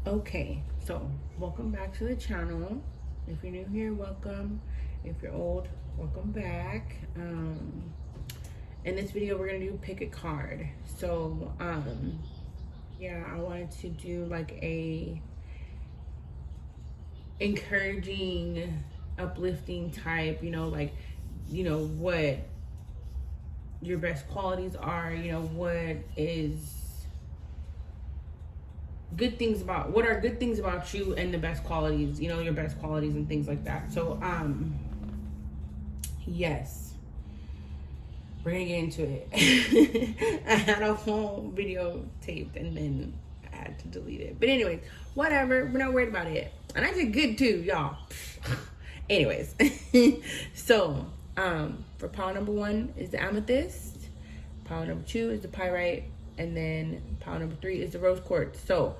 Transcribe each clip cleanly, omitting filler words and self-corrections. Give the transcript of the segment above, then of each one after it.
Okay, so welcome back to the channel. If you're new here, welcome. If you're old, welcome back. In this video, we're gonna do pick a card. So, yeah, I wanted to do like a encouraging, uplifting type, what your best qualities are, what is what are good things about you, and the best qualities, your best qualities and things like that. So yes, we're gonna get into it. I had a whole video taped and then I had to delete it, but anyways, whatever, we're not worried about it, and I did good too, y'all. Anyways, so for pile number 1 is the Amethyst, pile number 2 is the Pyrite, and then pile number 3 is the Rose Quartz. So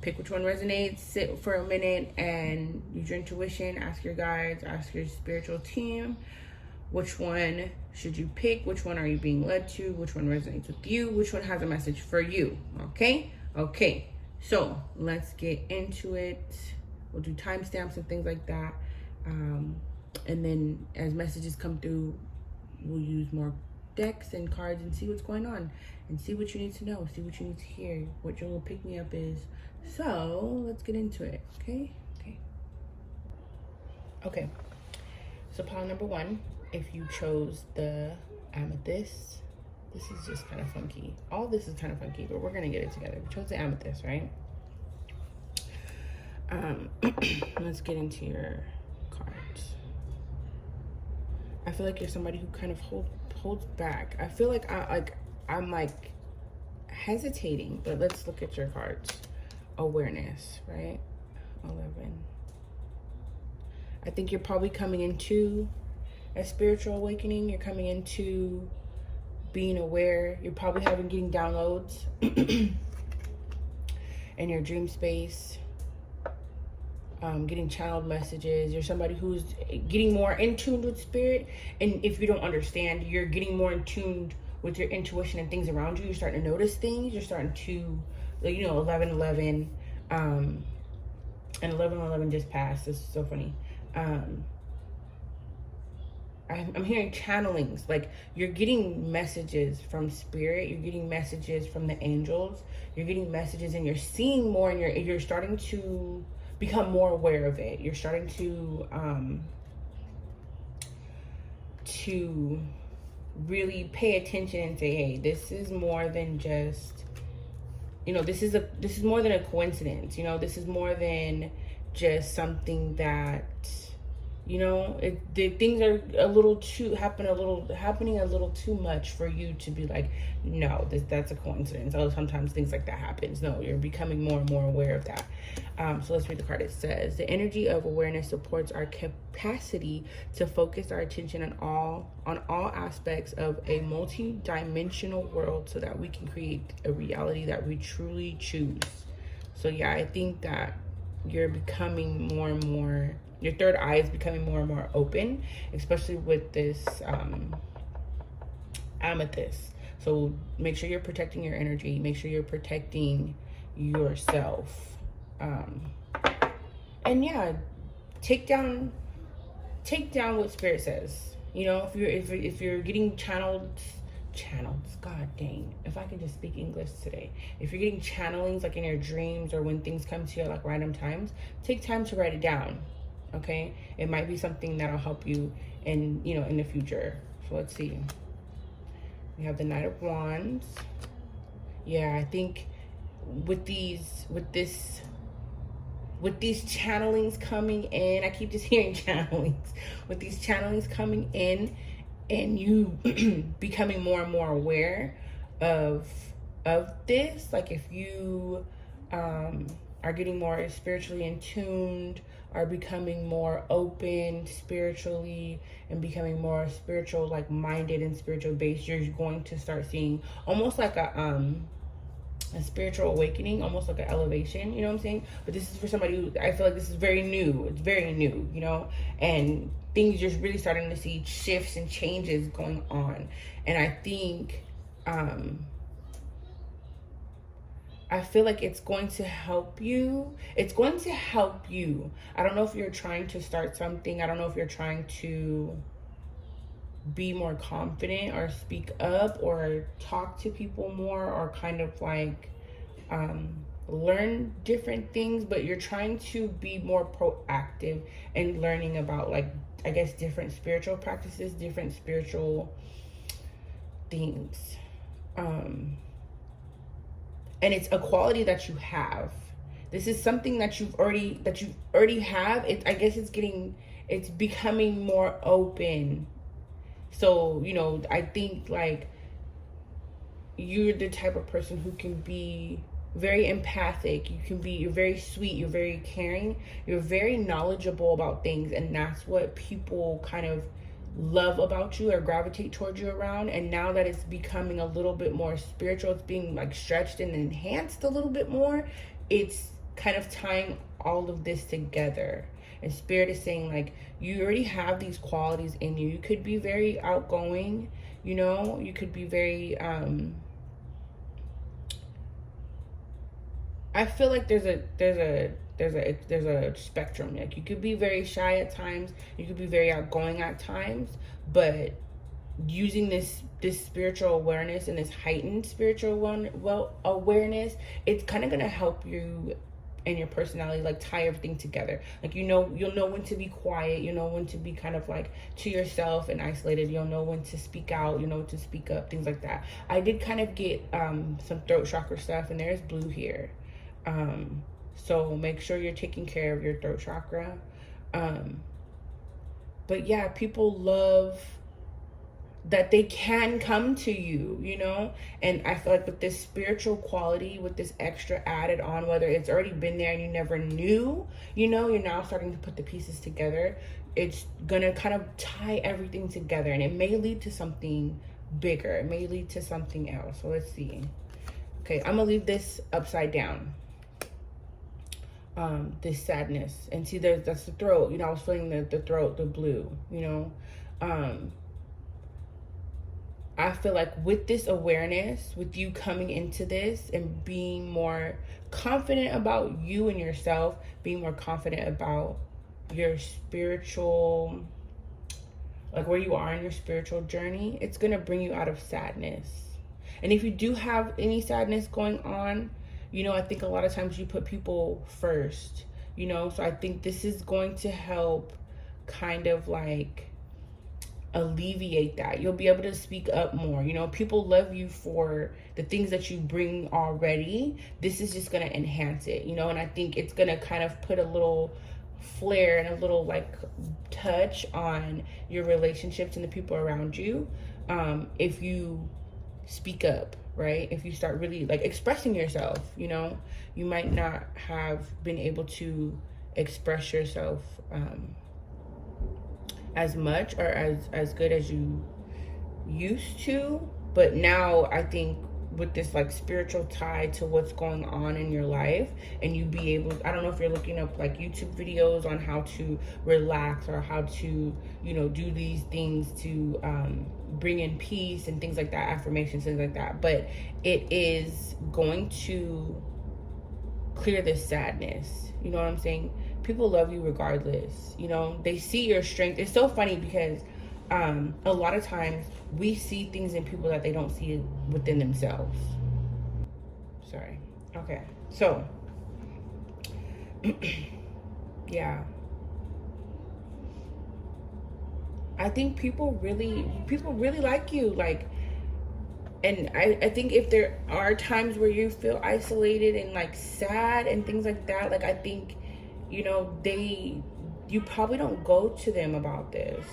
pick which one resonates, sit for a minute and use your intuition, ask your guides, ask your spiritual team, which one should you pick, which one are you being led to, which one resonates with you, which one has a message for you. Okay, so let's get into it. We'll do timestamps and things like that, and then as messages come through, we'll use more decks and cards and see what's going on and see what you need to know, see what you need to hear, what your little pick-me-up is. So let's get into it. Okay, so pile number 1, if you chose the Amethyst, this is just kind of funky. All this is kind of funky, but we're gonna get it together. We chose the Amethyst, right? Let's get into your cards. I feel like you're somebody who kind of holds back. I feel like I'm hesitating, but let's look at your cards. Awareness, right? 11. I think you're probably coming into a spiritual awakening. You're coming into being aware. You're probably getting downloads in your dream space. Getting channeled messages. You're somebody who's getting more in tune with spirit, and if you don't understand, you're getting more in tune with your intuition and things around you. You're starting to notice things. You're starting to, 11:11, and 11:11 just passed. This is so funny. I'm hearing channelings, like you're getting messages from spirit. You're getting messages from the angels. You're getting messages, and you're seeing more, and you're starting to become more aware of it. You're starting to really pay attention and say, hey, this is more than just, this is more than a coincidence. This is more than just something that, the things are happening a little too much for you to be like, no, that's a coincidence. Oh, sometimes things like that happens. No, you're becoming more and more aware of that. So let's read the card. It says, the energy of awareness supports our capacity to focus our attention on all aspects of a multi-dimensional world so that we can create a reality that we truly choose. So yeah, I think that you're becoming more and more, your third eye is becoming more and more open, especially with this Amethyst. So make sure you're protecting your energy. Make sure you're protecting yourself. And yeah, take down what spirit says. If you're getting channeled, god dang, if I can just speak English today. If you're getting channelings like in your dreams or when things come to you like random times, take time to write it down. Okay, it might be something that'll help you in the future. So let's see. We have the Knight of Wands. Yeah, I think with these channelings coming in, I keep just hearing channelings. With these channelings coming in and you becoming more and more aware of this, like if you are getting more spiritually in tuned, are becoming more open spiritually and becoming more spiritual, like minded and spiritual based, you're going to start seeing almost like a spiritual awakening, almost like an elevation, you know what I'm saying? But this is for somebody who, I feel like this is very new. It's very new, and things you're really starting to see shifts and changes going on. And I think I feel like it's going to help you. It's going to help you. I don't know if you're trying to start something. I don't know if you're trying to be more confident or speak up or talk to people more or kind of like learn different things, but you're trying to be more proactive and learning about, like, I guess, different spiritual practices, different spiritual things. And it's a quality that you have. This is something that you've already have. I guess it's becoming more open. So, you know, I think like you're the type of person who can be very empathic. You're very sweet, you're very caring, you're very knowledgeable about things, and that's what people kind of love about you or gravitate towards you around. And now that it's becoming a little bit more spiritual, it's being like stretched and enhanced a little bit more, it's kind of tying all of this together. And Spirit is saying, like, you already have these qualities in you. You could be very outgoing, you know, you could be very I feel like there's a spectrum. Like, you could be very shy at times, you could be very outgoing at times, but using this spiritual awareness and this heightened spiritual awareness, it's kind of gonna help you and your personality, like, tie everything together. Like, you know, you'll know when to be quiet, you know when to be kind of like to yourself and isolated, you'll know when to speak out, you know, to speak up, things like that. I did kind of get some throat chakra stuff, and there's blue here. So make sure you're taking care of your throat chakra. But yeah, people love that they can come to you, you know? And I feel like with this spiritual quality, with this extra added on, whether it's already been there and you never knew, you know, you're now starting to put the pieces together, it's gonna kind of tie everything together, and it may lead to something bigger. It may lead to something else. So let's see. Okay, I'm gonna leave this upside down. This sadness, and see, that's the throat, you know, I was feeling the throat, the blue, you know. I feel like with this awareness, with you coming into this and being more confident about you and yourself, being more confident about your spiritual, like where you are in your spiritual journey, it's gonna bring you out of sadness. And if you do have any sadness going on, you know, I think a lot of times you put people first, you know, so I think this is going to help kind of like alleviate that. You'll be able to speak up more. You know, people love you for the things that you bring already. This is just going to enhance it, you know, and I think it's going to kind of put a little flair and a little like touch on your relationships and the people around you. If you speak up, right? If you start really like expressing yourself, you know, you might not have been able to express yourself as much or as good as you used to, but now I think with this like spiritual tie to what's going on in your life, and you be able, I don't know if you're looking up like YouTube videos on how to relax or how to, you know, do these things to bring in peace and things like that, affirmations, things like that, but it is going to clear this sadness, you know what I'm saying? People love you regardless, you know, they see your strength. It's so funny because a lot of times we see things in people that they don't see within themselves. Sorry. Okay. So, yeah. I think people really like you. Like, and I think if there are times where you feel isolated and like sad and things like that, like I think, you know, you probably don't go to them about this.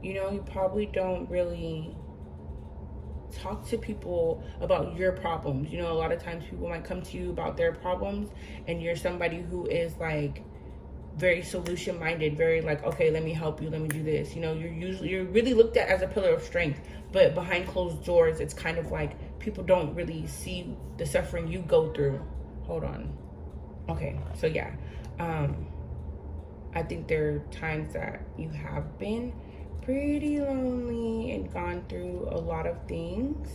You know, you probably don't really talk to people about your problems. You know, a lot of times people might come to you about their problems, and you're somebody who is like very solution minded, very like, okay, let me help you, let me do this. You know, you're really looked at as a pillar of strength, but behind closed doors, it's kind of like people don't really see the suffering you go through. Hold on. Okay, so yeah, I think there are times that you have been pretty lonely and gone through a lot of things,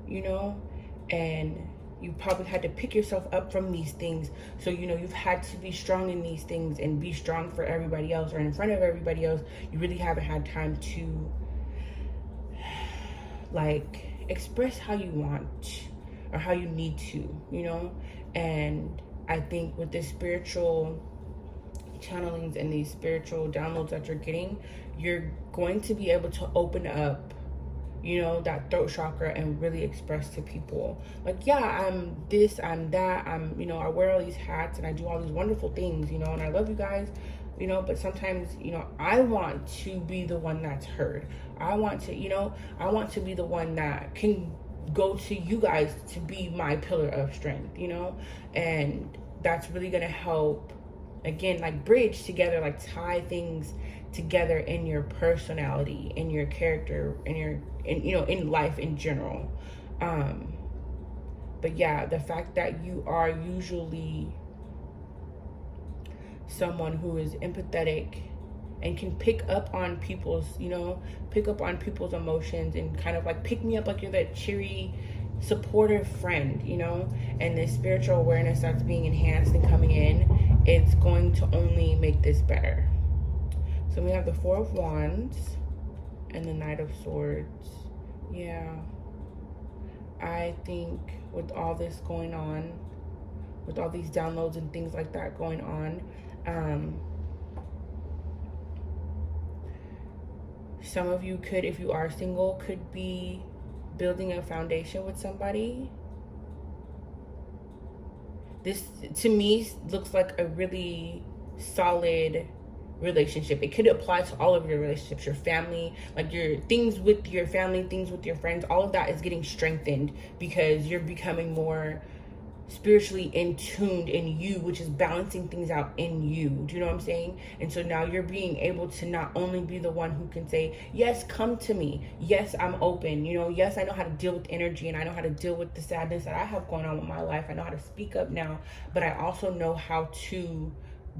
you know, and You probably had to pick yourself up from these things. So, you know, you've had to be strong in these things and be strong for everybody else or in front of everybody else. You really haven't had time to, like, express how you want or how you need to, you know? And I think with this spiritual channelings and these spiritual downloads that you're getting, you're going to be able to open up, you know, that throat chakra and really express to people, like, yeah, I'm this, I'm that, I'm, you know, I wear all these hats and I do all these wonderful things, you know, and I love you guys, you know, but sometimes, you know, I want to be the one that's heard. I want to, you know, I want to be the one that can go to you guys to be my pillar of strength, you know, and that's really going to help, again, like, bridge together, like, tie things together in your personality, in your character, in your, in, you know, in life in general. But yeah, the fact that you are usually someone who is empathetic and can pick up on people's, you know, pick up on people's emotions and kind of like pick me up, like you're that cheery, supportive friend, you know, and this spiritual awareness that's being enhanced and coming in, it's going to only make this better. So we have the Four of Wands and the Knight of Swords. Yeah, I think with all this going on, with all these downloads and things like that going on, some of you could, if you are single, could be building a foundation with somebody. This, to me, looks like a really solid relationship. It could apply to all of your relationships, your family, like your things with your family, things with your friends. All of that is getting strengthened because you're becoming more spiritually in tuned in you, which is balancing things out in you. Do you know what I'm saying? And so now you're being able to not only be the one who can say, yes, come to me, yes, I'm open, you know, yes, I know how to deal with energy and I know how to deal with the sadness that I have going on with my life. I know how to speak up now, but I also know how to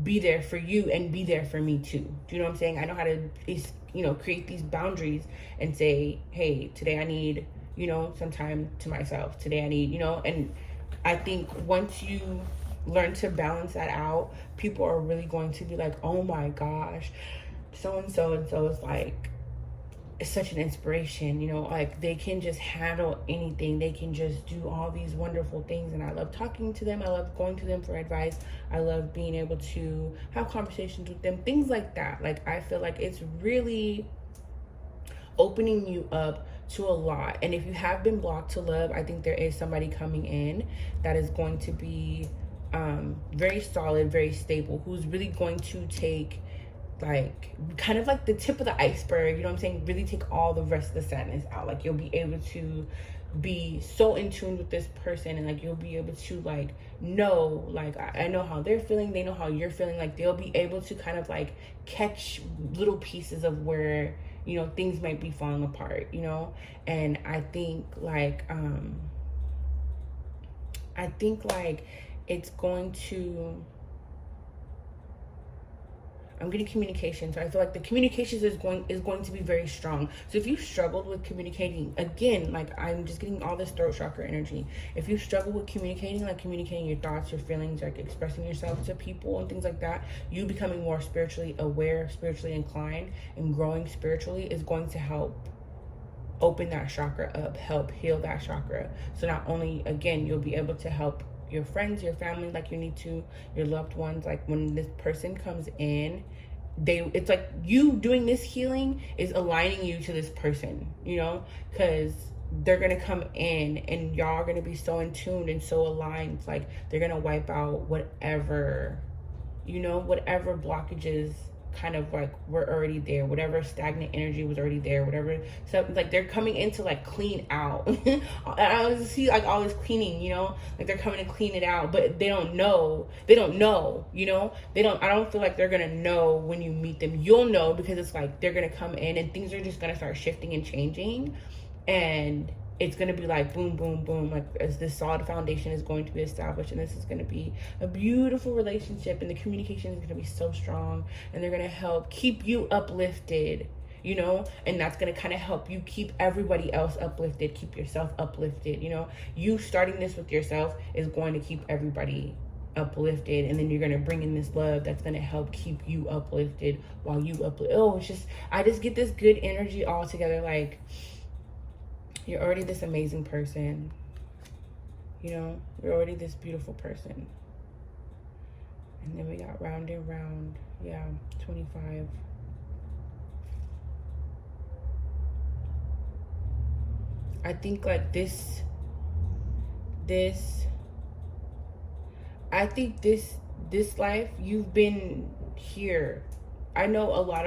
be there for you and be there for me too. Do you know what I'm saying? I know how to, you know, create these boundaries and say, hey, today I need, you know, some time to myself. Today I need, you know, and I think once you learn to balance that out, people are really going to be like, oh my gosh, so and so is like, it's such an inspiration, you know, like they can just handle anything. They can just do all these wonderful things. And I love talking to them. I love going to them for advice. I love being able to have conversations with them, things like that. Like, I feel like it's really opening you up to a lot. And if you have been blocked to love, I think there is somebody coming in that is going to be very solid, very stable, who's really going to take, like, kind of like the tip of the iceberg, you know what I'm saying? Really take all the rest of the sadness out. Like, you'll be able to be so in tune with this person, and like you'll be able to like know, like, I know how they're feeling, they know how you're feeling. Like, they'll be able to kind of like catch little pieces of where, you know, things might be falling apart, you know. And I think like it's going to, I'm getting communication. So I feel like the communications is going to be very strong. So if you struggled with communicating, again, like, I'm just getting all this throat chakra energy. If you struggle with communicating, like communicating your thoughts, your feelings, like expressing yourself to people and things like that, you becoming more spiritually aware, spiritually inclined, and growing spiritually is going to help open that chakra up, help heal that chakra. So not only, again, you'll be able to help your friends, your family, like you need to, your loved ones. Like, when this person comes in, it's like you doing this healing is aligning you to this person, you know, because they're gonna come in and y'all are gonna be so in tune and so aligned. Like, they're gonna wipe out whatever, you know, whatever blockages kind of like were already there, whatever stagnant energy was already there, whatever. So like, they're coming in to like clean out. I always see like all this cleaning, you know, like they're coming to clean it out, but they don't know, you know, I don't feel like they're gonna know when you meet them. You'll know, because it's like they're gonna come in and things are just gonna start shifting and changing, and it's going to be like boom, boom, boom, like as this solid foundation is going to be established, and this is going to be a beautiful relationship, and the communication is going to be so strong, and they're going to help keep you uplifted, you know, and that's going to kind of help you keep everybody else uplifted, keep yourself uplifted, you know. You starting this with yourself is going to keep everybody uplifted, and then you're going to bring in this love that's going to help keep you uplifted while you uplift. Oh, it's just, I just get this good energy all together. Like, you're already this amazing person, you know, you're already this beautiful person. And then we got round and round. Yeah, 25. I think like this life, you've been here. I know a lot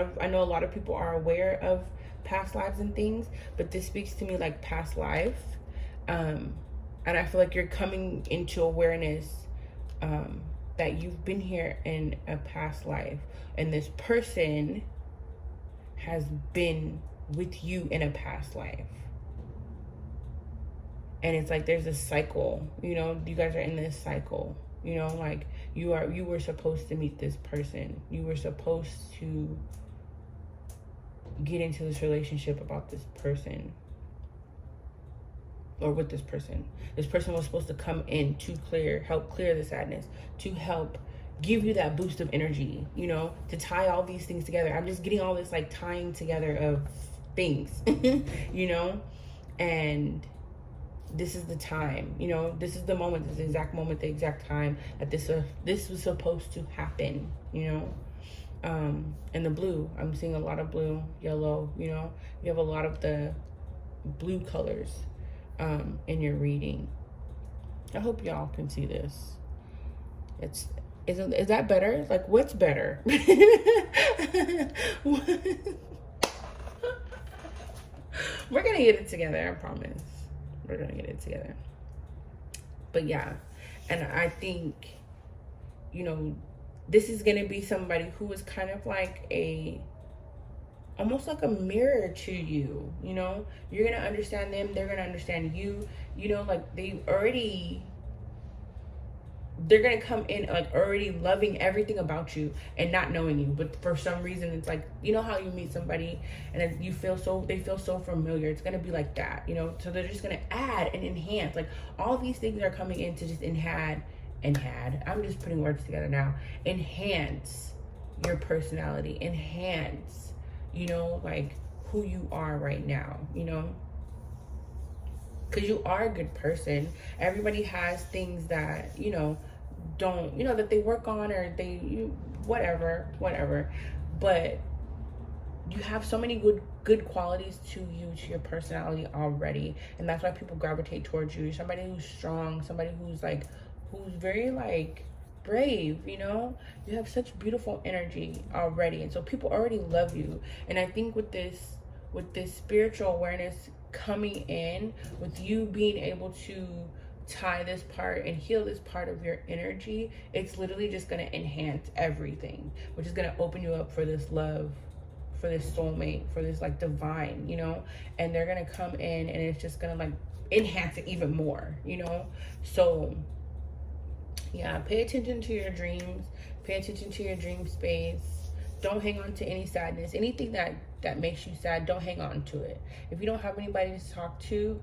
of people are aware of past lives and things, but this speaks to me like past life. And I feel like you're coming into awareness that you've been here in a past life, and this person has been with you in a past life. And it's like there's a cycle, you know, you guys are in this cycle, you know, like you were supposed to meet this person. You were supposed to get into this relationship about this person, or with this person. This person was supposed to come in to help clear the sadness, to help give you that boost of energy, you know, to tie all these things together. I'm just getting all this like tying together of things, you know, and this is the time, you know, this is the moment, this is the exact moment, the exact time that this was supposed to happen, you know. And the blue, I'm seeing a lot of blue, yellow, you know, you have a lot of the blue colors in your reading. I hope y'all can see this. Is that better? Like, what's better? We're gonna get it together, I promise. We're gonna get it together. But yeah, and I think, you know, this is gonna be somebody who is kind of like almost like a mirror to you, you know. You're gonna understand them, they're gonna understand you, you know, like they're gonna come in like already loving everything about you and not knowing you, but for some reason it's like, you know how you meet somebody and then they feel so familiar. It's gonna be like that, you know. So they're just gonna add and enhance, like all these things are coming in to just I'm just putting words together now. Enhance your personality, enhance, you know, like who you are right now, you know, because you are a good person. Everybody has things that, you know, don't, you know, that they work on, or whatever, but you have so many good qualities to you, to your personality already, and that's why people gravitate towards you. You're somebody who's strong, somebody who's very like brave, you know. You have such beautiful energy already, and so people already love you. And I think with this spiritual awareness coming in, with you being able to tie this part and heal this part of your energy, it's literally just going to enhance everything, which is going to open you up for this love, for this soulmate, for this like divine, you know. And they're going to come in and it's just going to like enhance it even more, you know. So yeah, pay attention to your dreams, pay attention to your dream space. Don't hang on to any sadness, anything that makes you sad. Don't hang on to it. If you don't have anybody to talk to,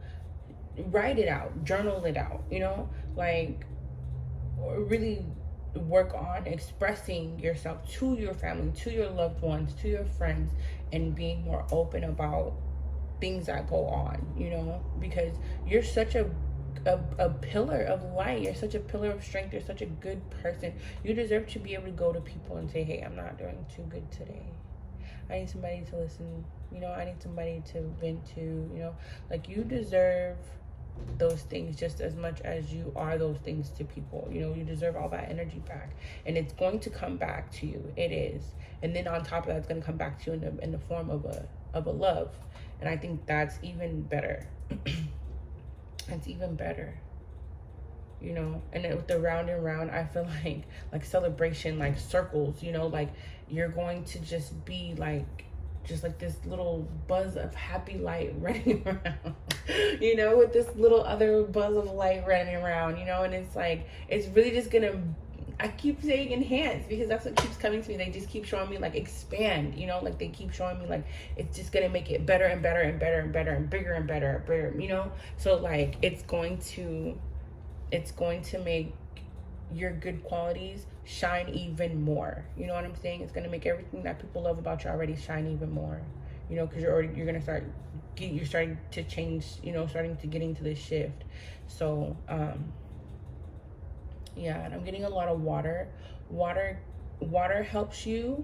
write it out, journal it out, you know, like really work on expressing yourself to your family, to your loved ones, to your friends, and being more open about things that go on, you know, because you're such a pillar of light. You're such a pillar of strength. You're such a good person. You deserve to be able to go to people and say, hey, I'm not doing too good today. I need somebody to listen, you know, I need somebody to vent to, you know, like you deserve those things just as much as you are those things to people. You know, you deserve all that energy back, and it's going to come back to you. It is. And then on top of that, it's going to come back to you in the form of a love. And I think that's even better. It's even better, you know. And then with the round and round, I feel like celebration, like circles, you know, like you're going to just be like this little buzz of happy light running around, you know, with this little other buzz of light running around, you know. And it's like, it's really just gonna I keep saying enhance because that's what keeps coming to me. They just keep showing me like expand, you know, like they keep showing me like it's just gonna make it better and better and better and better and bigger and better and bigger, you know. So like it's going to make your good qualities shine even more. You know what I'm saying? It's gonna make everything that people love about you already shine even more. You know, because you're gonna you're starting to change. You know, starting to get into this shift. So yeah, and I'm getting a lot of water. Water helps you.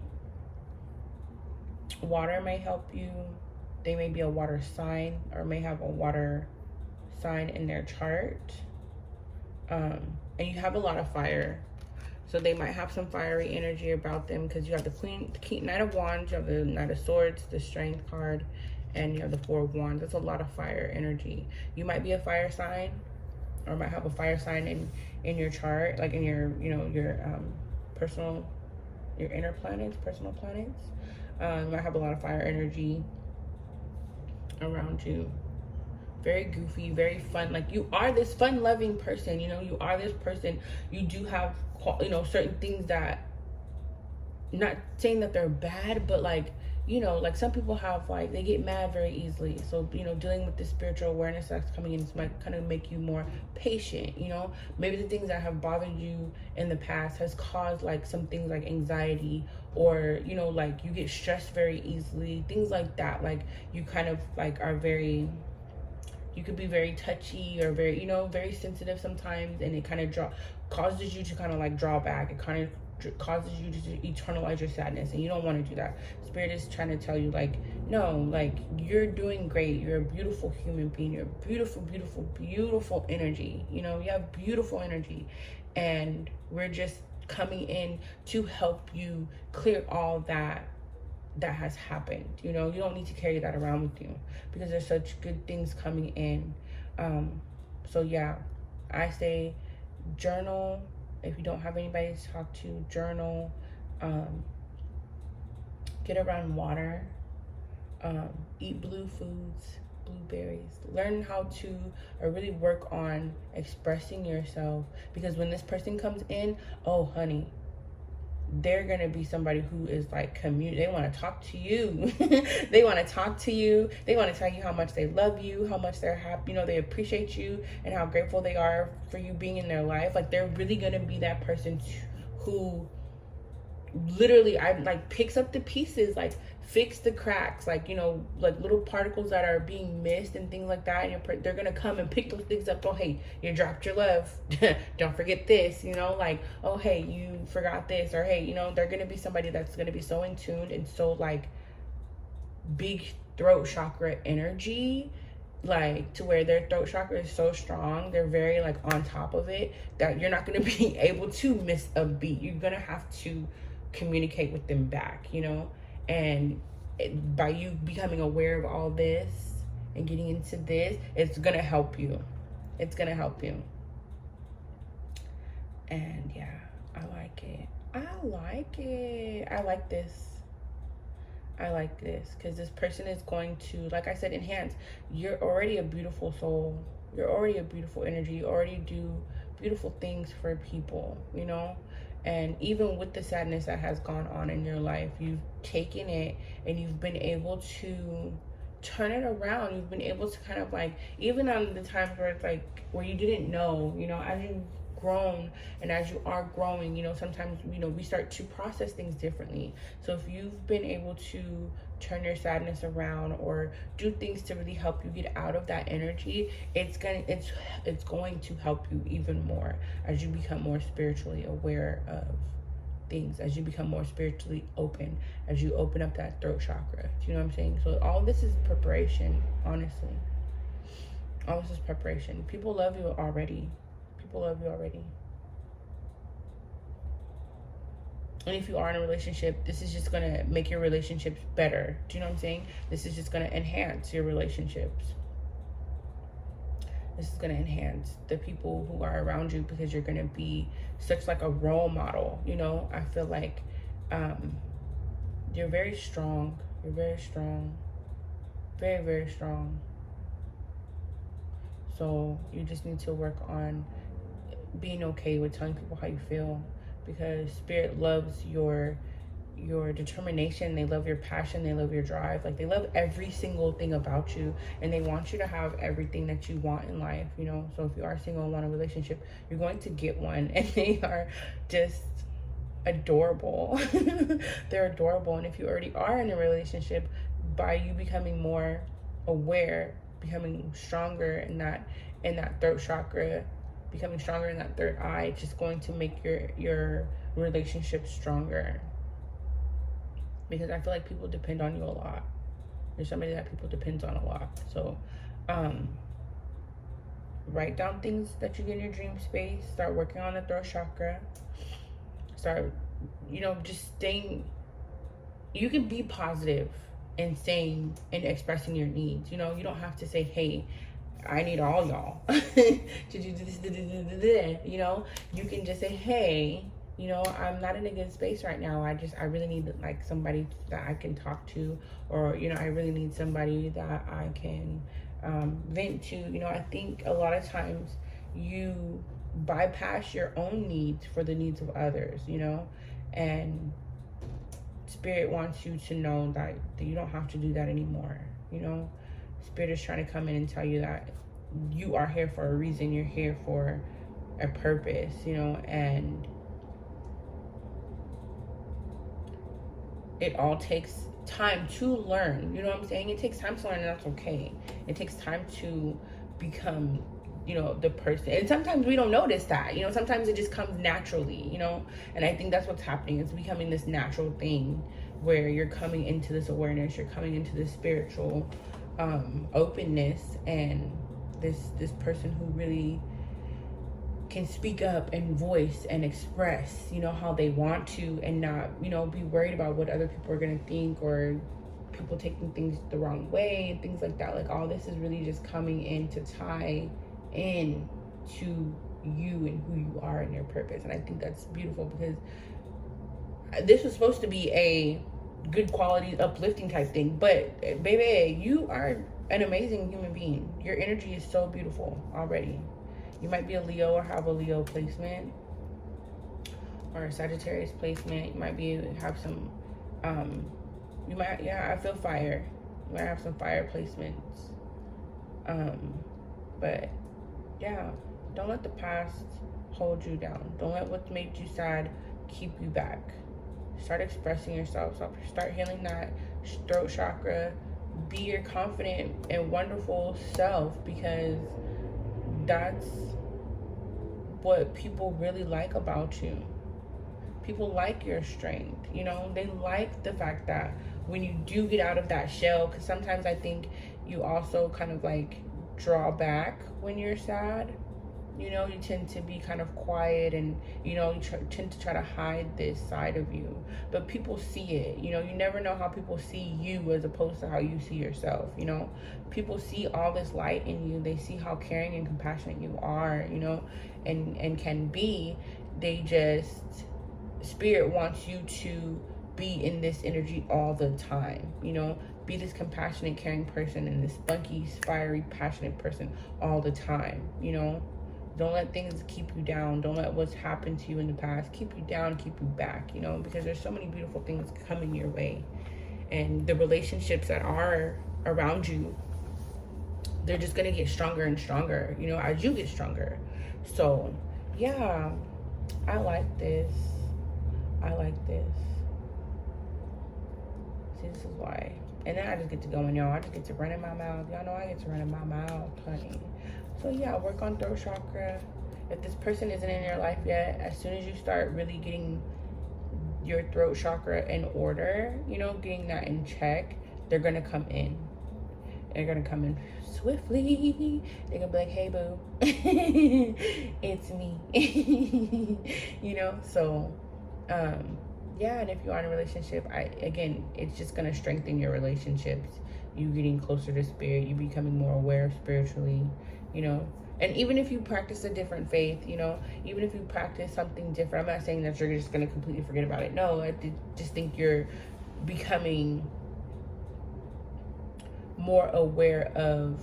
Water may help you. They may be a water sign or may have a water sign in their chart. And you have a lot of fire. So they might have some fiery energy about them because you have the Knight of Wands, you have the Knight of Swords, the Strength card, and you have the Four of Wands. That's a lot of fire energy. You might be a fire sign or might have a fire sign in your chart, like in your, you know, your inner planets, personal planets. You might have a lot of fire energy around you. Very goofy, very fun. Like you are this fun-loving person, you know, you are this person. You do have, you know, certain things that, not saying that they're bad, but like, you know, like some people have, like, they get mad very easily. So, you know, dealing with the spiritual awareness that's coming in might kind of make you more patient, you know. Maybe the things that have bothered you in the past has caused like some things like anxiety, or, you know, like you get stressed very easily, things like that. Like you kind of like are very, you could be very touchy or very, you know, very sensitive sometimes, and it kind of causes you to kind of like draw back. It kind of causes you to eternalize your sadness, and you don't want to do that. Spirit is trying to tell you, like, no, like, you're doing great. You're a beautiful human being. You're beautiful, beautiful, beautiful energy. You know, you have beautiful energy, and we're just coming in to help you clear all that has happened. You know, you don't need to carry that around with you because there's such good things coming in. So yeah, I say journal. If you don't have anybody to talk to, journal. Get around water. Eat blue foods, blueberries. Learn how to really work on expressing yourself, because when this person comes in, oh honey, they're gonna be somebody who is like they want to talk to you. They want to talk to you. They want to tell you how much they love you, how much they're happy, you know, they appreciate you, and how grateful they are for you being in their life. Like they're really gonna be that person who literally, I like, picks up the pieces, like fix the cracks, like, you know, like little particles that are being missed and things like that, and they're gonna come and pick those things up. Oh hey, you dropped your love. Don't forget this, you know, like, oh hey, you forgot this, or hey, you know, they're gonna be somebody that's gonna be so in tune and so like big throat chakra energy, like to where their throat chakra is so strong, they're very like on top of it, that you're not going to be able to miss a beat. You're going to have to communicate with them back, you know. And by you becoming aware of all this and getting into this, it's going to help you. It's going to help you. And yeah, I like it. I like this. I like this because this person is going to, like I said, enhance. You're already a beautiful soul. You're already a beautiful energy. You already do beautiful things for people, you know. And even with the sadness that has gone on in your life, you've taken it and you've been able to turn it around. You've been able to kind of like, even on the times where it's like, where you didn't know, you know, as you've grown and as you are growing, you know, sometimes, you know, we start to process things differently. So if you've been able to turn your sadness around or do things to really help you get out of that energy, it's going to help you even more as you become more spiritually aware of things, as you become more spiritually open, as you open up that throat chakra. Do you know what I'm saying? So all this is preparation, honestly. All this is preparation. People love you already. People love you already. And if you are in a relationship, this is just going to make your relationships better. Do you know what I'm saying? This is just going to enhance your relationships. This is going to enhance the people who are around you, because you're going to be such like a role model. You know, I feel like you're very strong. You're very strong. Very, very strong. So you just need to work on being okay with telling people how you feel, because Spirit loves your determination. They love your passion. They love your drive. Like, they love every single thing about you, and they want you to have everything that you want in life, you know. So if you are single and want a relationship, you're going to get one, and they are just adorable. They're adorable. And if you already are in a relationship, by you becoming more aware, becoming stronger in that throat chakra, becoming stronger in that third eye, it's just going to make your relationship stronger. Because I feel like people depend on you a lot. You're somebody that people depend on a lot. So write down things that you get in your dream space. Start working on the throat chakra. Start, you know, just staying. You can be positive and saying and expressing your needs. You know, you don't have to say, hey, I need all y'all to do this. You know, you can just say, hey, you know, I'm not in a good space right now. I really need like somebody that I can talk to, or, you know, I really need somebody that I can vent to. You know, I think a lot of times you bypass your own needs for the needs of others, you know, and Spirit wants you to know that you don't have to do that anymore. You know, Spirit is trying to come in and tell you that you are here for a reason. You're here for a purpose, you know, and it all takes time to learn. You know what I'm saying? It takes time to learn, and that's okay. It takes time to become, you know, the person. And sometimes we don't notice that, you know, sometimes it just comes naturally, you know. And I think that's what's happening. It's becoming this natural thing where you're coming into this awareness, you're coming into this spiritual openness, and this person who really can speak up and voice and express, you know, how they want to, and not, you know, be worried about what other people are going to think, or people taking things the wrong way and things like that. Like, all this is really just coming in to tie in to you and who you are and your purpose. And I think that's beautiful, because this was supposed to be a good quality uplifting type thing, but baby, you are an amazing human being. Your energy is so beautiful already. You might be a Leo or have a Leo placement, or a Sagittarius placement. You might have some you might, I feel fire. You might have some fire placements. But yeah, don't let the past hold you down. Don't let what made you sad keep you back. Start expressing yourself. Start healing that throat chakra. Be your confident and wonderful self, because that's what people really like about you. People like your strength, you know. They like the fact that when you do get out of that shell, because sometimes I think you also kind of like draw back when you're sad. You know, you tend to be kind of quiet, and, you know, you tend to try to hide this side of you. But people see it. You know, you never know how people see you as opposed to how you see yourself. You know, people see all this light in you. They see how caring and compassionate you are, you know, and can be. They just, Spirit wants you to be in this energy all the time, you know. Be this compassionate, caring person, and this spunky, fiery, passionate person all the time, you know. Don't let things keep you down. Don't let what's happened to you in the past keep you down, keep you back, you know, because there's so many beautiful things coming your way. And the relationships that are around you, they're just going to get stronger and stronger, you know, as you get stronger. So, yeah, I like this. I like this. See, this is why. And then I just get to go in, y'all. I just get to run in my mouth. Y'all know I get to run in my mouth, honey. So yeah, work on throat chakra. If this person isn't in your life yet, as soon as you start really getting your throat chakra in order, you know, getting that in check, they're gonna come in. They're gonna come in swiftly. They're gonna be like, hey boo, it's me. You know, so yeah, and if you are in a relationship, it's just gonna strengthen your relationships. You getting closer to Spirit, you becoming more aware spiritually, you know. And even if you practice a different faith, you know, even if you practice something different, I'm not saying that you're just gonna completely forget about it. No, I just think you're becoming more aware of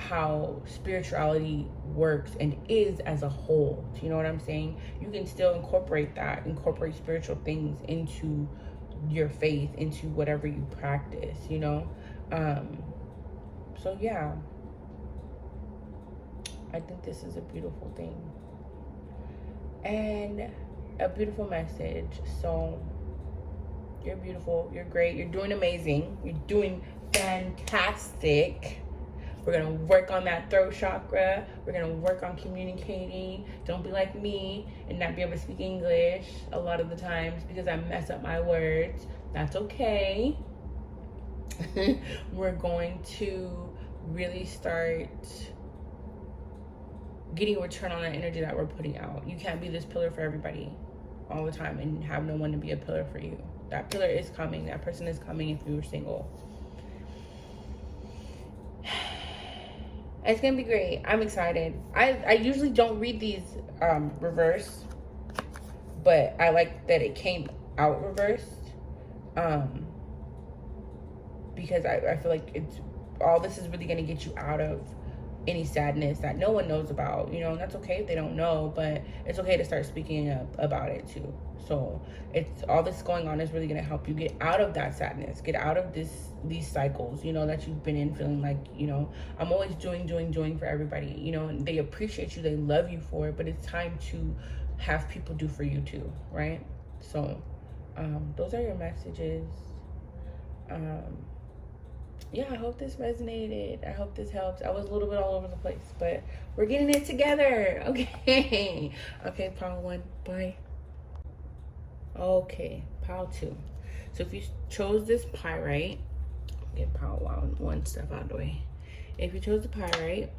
how spirituality works and is as a whole. Do you know what I'm saying? You can still incorporate spiritual things into your faith, into whatever you practice, you know? So yeah, I think this is a beautiful thing and a beautiful message. So you're beautiful, you're great, you're doing amazing, you're doing fantastic. We're gonna work on that throat chakra. We're gonna work on communicating. Don't be like me and not be able to speak English a lot of the times because I mess up my words. That's okay. We're going to really start getting a return on that energy that we're putting out. You can't be this pillar for everybody all the time and have no one to be a pillar for you. That pillar is coming. That person is coming if you were single. It's gonna be great. I'm excited. I usually don't read these reverse, but I like that it came out reversed, because I feel like it's all this is really gonna get you out of any sadness that no one knows about, you know, and that's okay if they don't know, but it's okay to start speaking up about it too. So it's all this going on is really going to help you get out of that sadness, get out of these cycles, you know, that you've been in, feeling like, you know, I'm always doing for everybody, you know, and they appreciate you, they love you for it, but it's time to have people do for you too, right? So those are your messages. Yeah, I hope this resonated. I hope this helps. I was a little bit all over the place, but we're getting it together. Okay. Okay, pile 1, bye. Okay, pile 2. So if you chose this pyrite, get pile 1 step out of the way. If you chose the pyrite,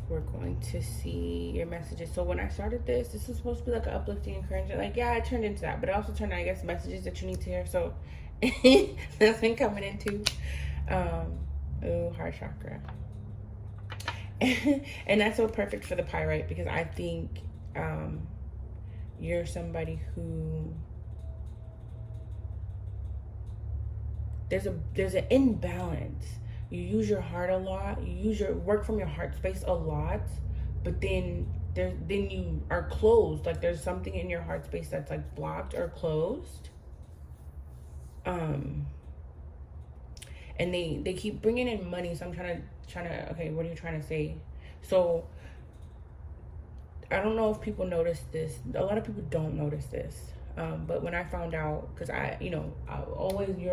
we're going to see your messages. So when I started this is supposed to be like an uplifting, encouraging. Like, yeah, it turned into that, but it also turned, I guess, messages that you need to hear. So that's been coming into heart chakra. And that's so perfect for the pyrite, because I think you're somebody who there's an imbalance. You use your heart a lot, you use your work from your heart space a lot, but then you are closed. Like there's something in your heart space that's like blocked or closed. And they keep bringing in money. So I'm trying to, okay, what are you trying to say? So I don't know if people notice this. A lot of people don't notice this. But when I found out, because you're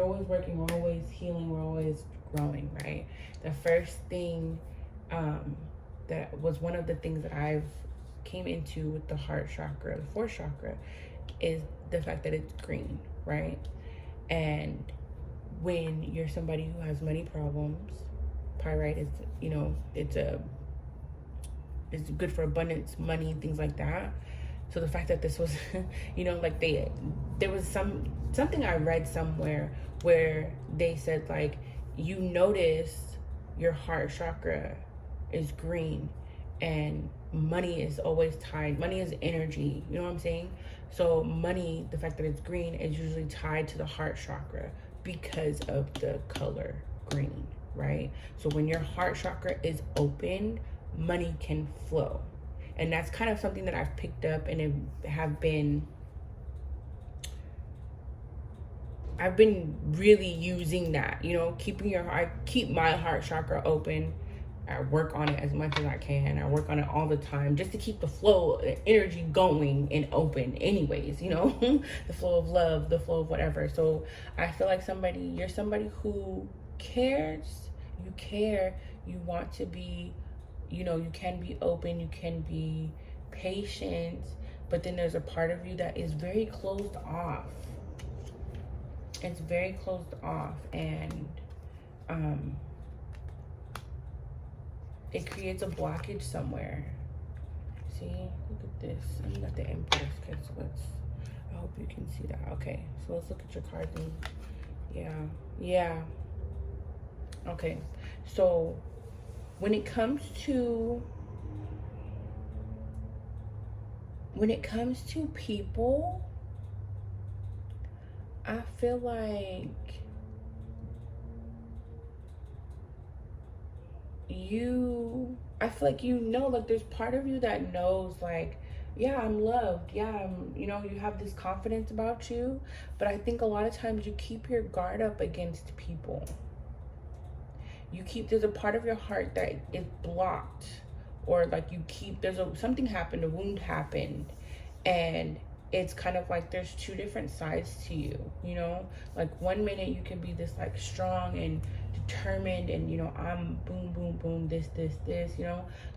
always working, we're always healing, we're always growing, right? The first thing, that was one of the things that I've came into with the heart chakra, the 4th chakra, is the fact that it's green, right? And when you're somebody who has money problems, pyrite is, you know, it's good for abundance, money, things like that. So the fact that this was, you know, like there was something I read somewhere where they said, like, you notice your heart chakra is green and money is always tied. Money is energy, you know what I'm saying? So money, the fact that it's green, is usually tied to the heart chakra because of the color green, right? So when your heart chakra is open, money can flow. And that's kind of something that I've picked up and I've been really using that, you know, I keep my heart chakra open. I work on it as much as I can. I work on it all the time just to keep the flow, the energy going and open anyways, you know, the flow of love, the flow of whatever. So I feel like you're somebody who cares, you care, you want to be, you know, you can be open, you can be patient, but then there's a part of you that is very closed off. It's very closed off, and it creates a blockage somewhere. See, look at this. And you got the Empress. Okay, so I hope you can see that. Okay, so let's look at your cards. And yeah. Okay, so when it comes to people, I feel like I feel like, like there's part of you that knows, like, yeah, I'm loved. Yeah, you have this confidence about you. But I think a lot of times you keep your guard up against people. There's a part of your heart that is blocked, or like something happened, a wound happened, and it's kind of like there's two different sides to you, like one minute you can be this like strong and determined, and I'm boom boom boom, this,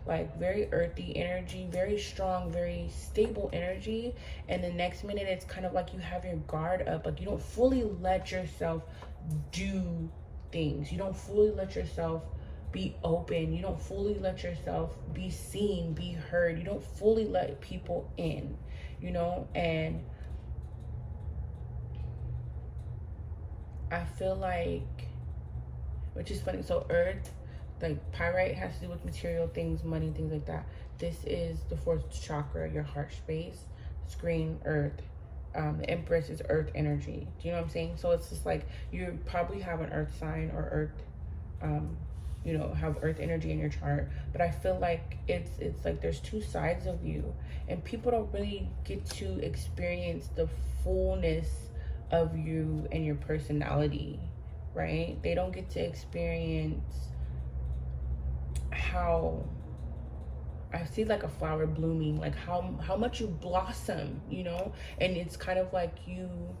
like very earthy energy, very strong, very stable energy. And the next minute it's kind of like you have your guard up, like you don't fully let yourself do things, you don't fully let yourself be open, you don't fully let yourself be seen, be heard, you don't fully let people in, and I feel like, which is funny, so earth, like pyrite has to do with material things, money, things like that. This is the fourth chakra, your heart space. Screen, earth. The Empress is earth energy. Do you know what I'm saying? So it's just like you probably have an earth sign or earth, have earth energy in your chart. But I feel like it's like there's two sides of you, and people don't really get to experience the fullness of you and your personality, right? They don't get to experience how I see like a flower blooming, like how much you blossom, and it's kind of like you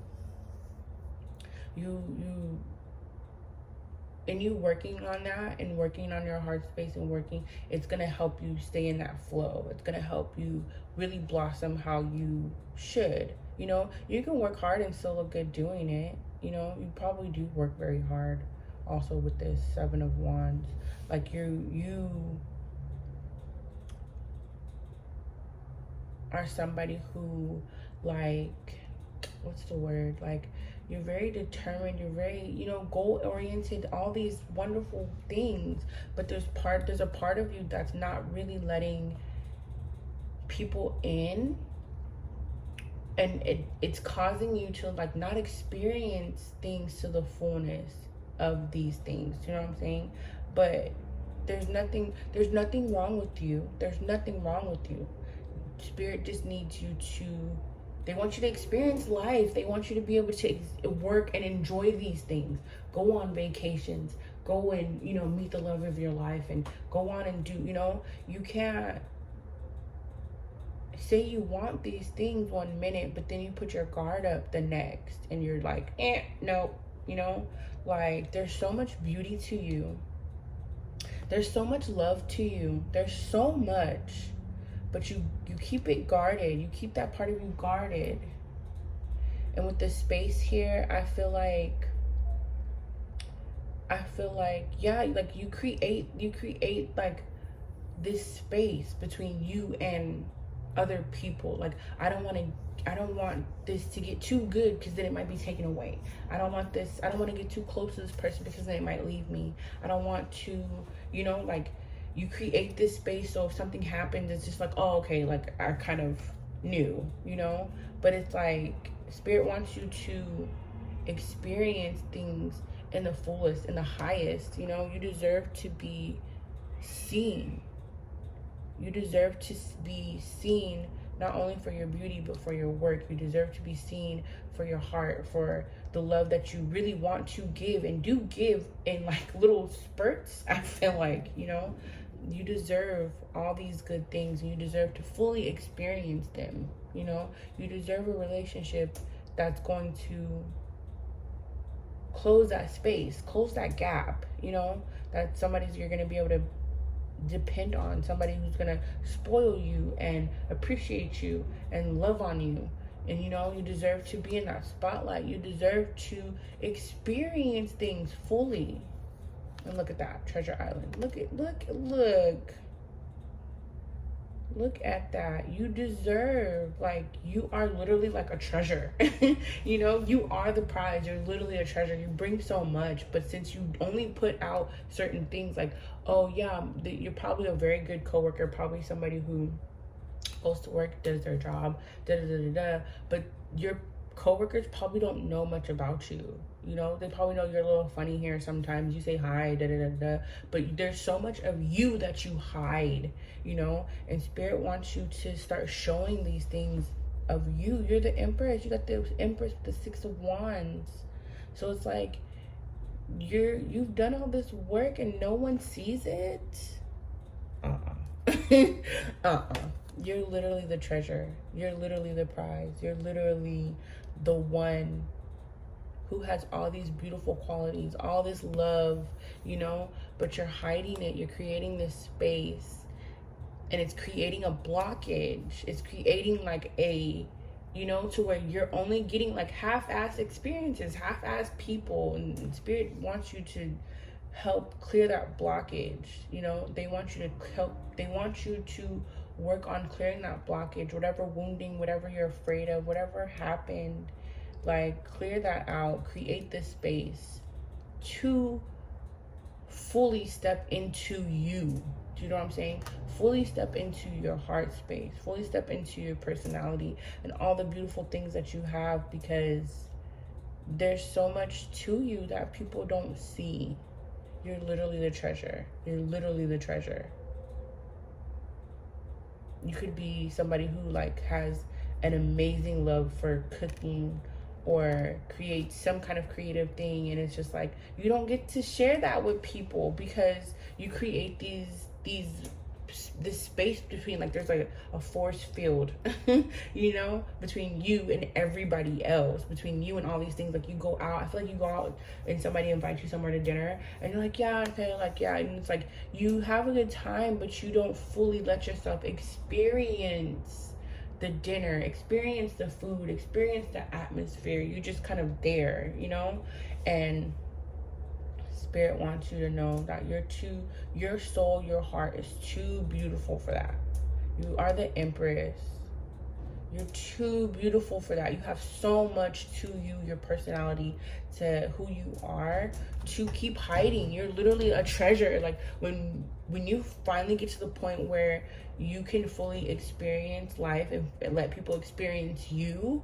working on that and working on your heart space and it's gonna help you stay in that flow. It's gonna help you really blossom how you should. You can work hard and still look good doing it. You probably do work very hard also with this Seven of Wands. Like you are somebody who, like, what's the word? Like, you're very determined, you're very, goal oriented, all these wonderful things, but there's a part of you that's not really letting people in, and it's causing you to like not experience things to the fullness of these things. You know what I'm saying? But there's nothing wrong with you. There's nothing wrong with you. Spirit just needs you they want you to experience life. They want you to be able to work and enjoy these things. Go on vacations. Go and, meet the love of your life, and go on and do, you can't say you want these things one minute, but then you put your guard up the next, and you're like, no, like there's so much beauty to you. There's so much love to you. There's so much. But you keep it guarded. You keep that part of you guarded. And with the space here, I feel like, yeah, like you create like this space between you and other people. Like, I don't want this to get too good, because then it might be taken away. I don't want to get too close to this person, because then it might leave me. I don't want to, like, you create this space, so if something happens, it's just like, oh, okay, like I kind of knew, but it's like Spirit wants you to experience things in the fullest, in the highest. You deserve to be seen. You deserve to be seen not only for your beauty, but for your work. You deserve to be seen for your heart, for the love that you really want to give, and do give in like little spurts. I feel like, you deserve all these good things, and you deserve to fully experience them. You deserve a relationship that's going to close that space, close that gap, that somebody's you're going to be able to depend on, somebody who's going to spoil you and appreciate you and love on you. And you deserve to be in that spotlight. You deserve to experience things fully. And look at that, Treasure Island. Look at that. You deserve, like, you are literally like a treasure. You are the prize. You're literally a treasure. You bring so much, but since you only put out certain things, like, oh yeah, you're probably a very good coworker, probably somebody who goes to work, does their job, but your coworkers probably don't know much about you. You know, they probably know you're a little funny here sometimes. You say hi, da da da da. But there's so much of you that you hide, you know? And Spirit wants you to start showing these things of you. You're the Empress. You got the Empress with the Six of Wands. So it's like you've done all this work and no one sees it. You're literally the treasure. You're literally the prize. You're literally the one who has all these beautiful qualities, all this love, you know, but you're hiding it. You're creating this space, and it's creating a blockage. It's creating like a, you know, to where you're only getting like half-ass experiences, half-ass people, and Spirit wants you to help clear that blockage. You know, they want you to work on clearing that blockage, whatever wounding, whatever you're afraid of, whatever happened, like clear that out, create this space to fully step into you. Do you know what I'm saying? Fully step into your heart space, fully step into your personality and all the beautiful things that you have, because there's so much to you that people don't see. You're literally the treasure. You're literally the treasure. You could be somebody who like has an amazing love for cooking or create some kind of creative thing, and it's just like you don't get to share that with people because you create this space between, like, there's like a force field you know, between you and everybody else, between you and all these things. Like, you go out, I feel like you go out and somebody invites you somewhere to dinner and you're like, yeah, okay, like, yeah, and it's like you have a good time, but you don't fully let yourself experience the dinner, experience the food, experience the atmosphere. You just kind of there, you know. And Spirit wants you to know that your soul, your heart is too beautiful for that. You are the Empress. You're too beautiful for that. You have so much to you, your personality, to who you are, to keep hiding. You're literally a treasure. Like, when you finally get to the point where you can fully experience life and let people experience you,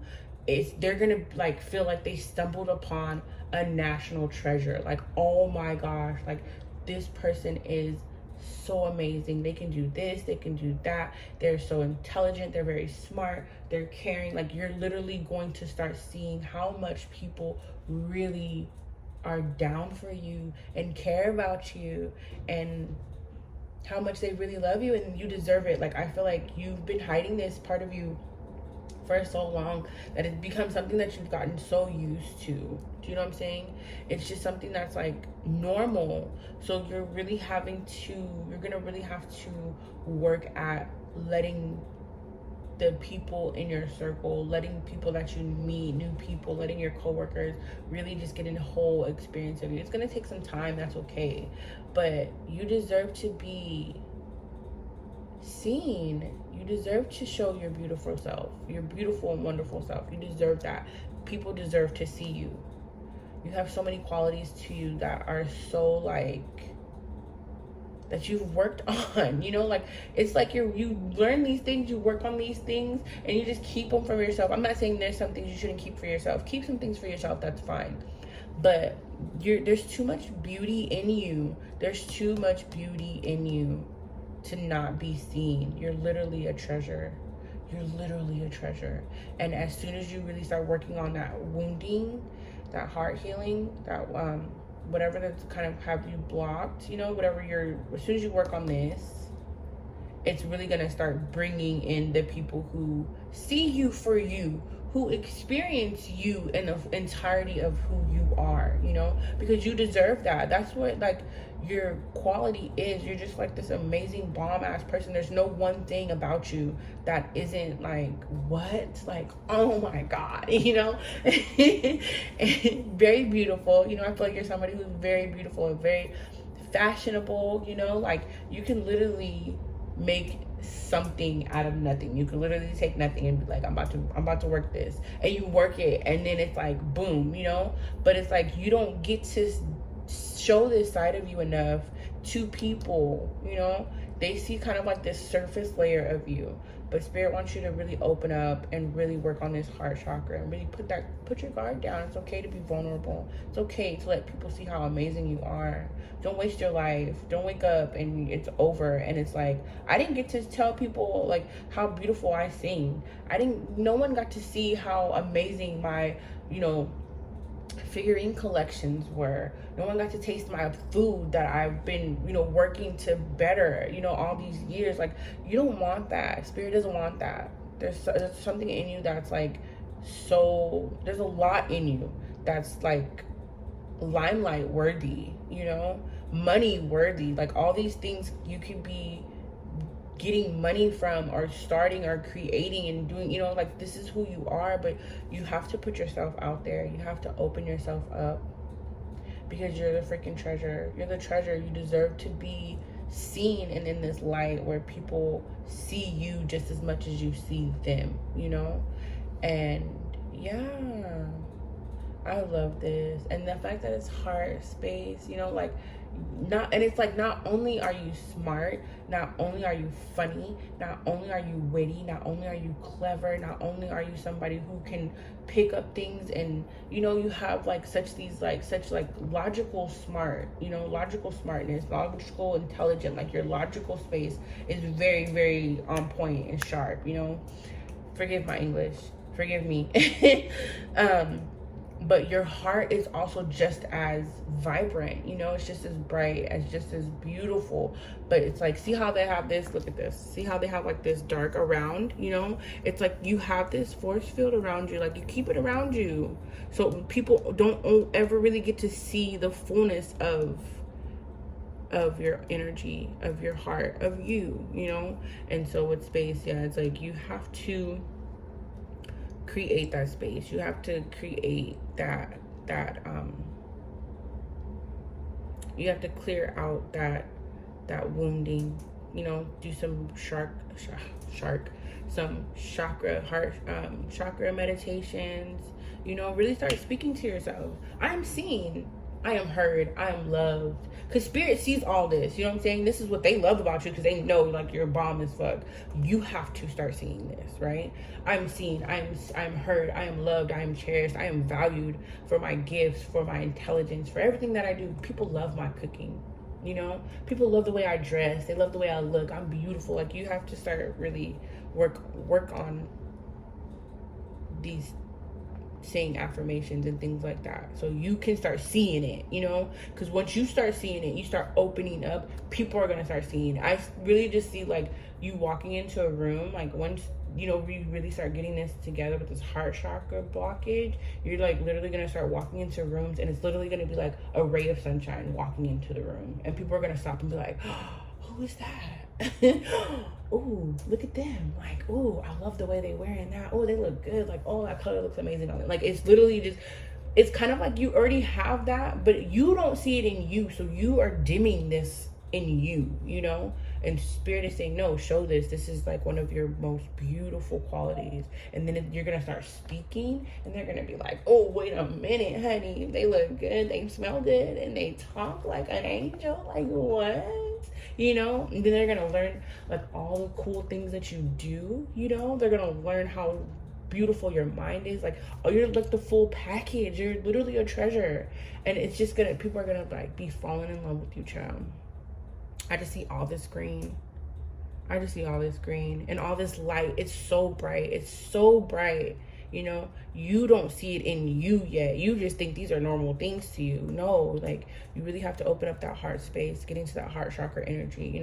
they're gonna like feel like they stumbled upon a national treasure. Like, oh my gosh, like, this person is so amazing. They can do this, they can do that. They're so intelligent, they're very smart, they're caring. Like, you're literally going to start seeing how much people really are down for you and care about you, and how much they really love you, and you deserve it. Like, I feel like you've been hiding this part of you for so long that it's become something that you've gotten so used to. Do you know what I'm saying? It's just something that's like normal. So you're gonna really have to work at letting the people in your circle, letting people that you meet, new people, letting your coworkers really just get a whole experience of you. It's gonna take some time, that's okay, but you deserve to be seen. You deserve to show your beautiful self, your beautiful and wonderful self. You deserve that. People deserve to see you. You have so many qualities to you that are so like, that you've worked on, you know. Like, it's like you learn these things, you work on these things, and you just keep them for yourself. I'm not saying there's some things you shouldn't keep for yourself. Keep some things for yourself, that's fine. But there's too much beauty in you. There's too much beauty in you to not be seen. You're literally a treasure. You're literally a treasure. And as soon as you really start working on that wounding, that heart healing, that whatever that's kind of have you blocked, you know, as soon as you work on this, it's really gonna start bringing in the people who see you for you, who experience you in the entirety of who you are, you know, because you deserve that. That's what, like, your quality is. You're just like this amazing bomb ass person. There's no one thing about you that isn't like, what, like, oh my god, you know. Very beautiful, you know. I feel like you're somebody who's very beautiful and very fashionable, you know. Like, you can literally make something out of nothing. You can literally take nothing and be like, I'm about to work this, and you work it, and then it's like boom, you know. But it's like you don't get to show this side of you enough to people, you know. They see kind of like this surface layer of you. But Spirit wants you to really open up and really work on this heart chakra and really put your guard down. It's okay to be vulnerable. It's okay to let people see how amazing you are. Don't waste your life. Don't wake up and it's over and it's like, I didn't get to tell people like how beautiful I sing. No one got to see how amazing my, figurine collections were. No one got to taste my food that I've been, working to better, all these years. Like, you don't want that. Spirit doesn't want that. There's something in you that's like, there's a lot in you that's like limelight worthy, money worthy. Like, all these things you could be getting money from or starting or creating and doing, like, this is who you are. But you have to put yourself out there. You have to open yourself up, because you're the freaking treasure. You're the treasure. You deserve to be seen and in this light where people see you just as much as you see them, and yeah, I love this. And the fact that it's heart space, not only are you smart, not only are you funny, not only are you witty, not only are you clever, not only are you somebody who can pick up things and, you have such logical smart, logical smartness, logical intelligence. Like, your logical space is very, very on point and sharp, Forgive my English. Forgive me. But your heart is also just as vibrant, it's just as bright, it's just as beautiful. But it's like, see how they have this, look at this, see how they have like this dark around, it's like you have this force field around you, like you keep it around you, so people don't ever really get to see the fullness of your energy, of your heart, of you, and so with space, yeah, it's like you have to create that space. You have to create that you have to clear out that wounding, do some some chakra meditations, really start speaking to yourself. I am seen, I am heard, I am loved. Because Spirit sees all this, what I'm saying? This is what they love about you, because they know, like, you're bomb as fuck. You have to start seeing this, right? I'm seen, I'm heard, I am loved, I am cherished, I am valued for my gifts, for my intelligence, for everything that I do. People love my cooking, People love the way I dress. They love the way I look. I'm beautiful. Like, you have to start really work on these saying affirmations and things like that, so you can start seeing it, because once you start seeing it, you start opening up, people are going to start seeing it. I really just see like you walking into a room, like once we really start getting this together with this heart chakra blockage, you're like literally going to start walking into rooms, and it's literally going to be like a ray of sunshine walking into the room, and people are going to stop and be like, oh, who is that? Oh, look at them. Like, oh, I love the way they're wearing that. Oh, they look good. Like, oh, that color looks amazing on them. Like, it's literally just, it's kind of like you already have that, but you don't see it in you. So you are dimming this in you, and Spirit is saying, no, show this. This is like one of your most beautiful qualities. And then you're going to start speaking, and they're going to be like, oh, wait a minute, honey. They look good. They smell good. And they talk like an angel. Like, what? And then they're going to learn like all the cool things that you do, They're going to learn how beautiful your mind is. Like, oh, you're like the full package. You're literally a treasure. And it's just people are going to like be falling in love with you, child. I just see all this green. And all this light. It's so bright. It's so bright. You don't see it in you yet. You just think these are normal things to you. No, like, you really have to open up that heart space, get into that heart chakra energy,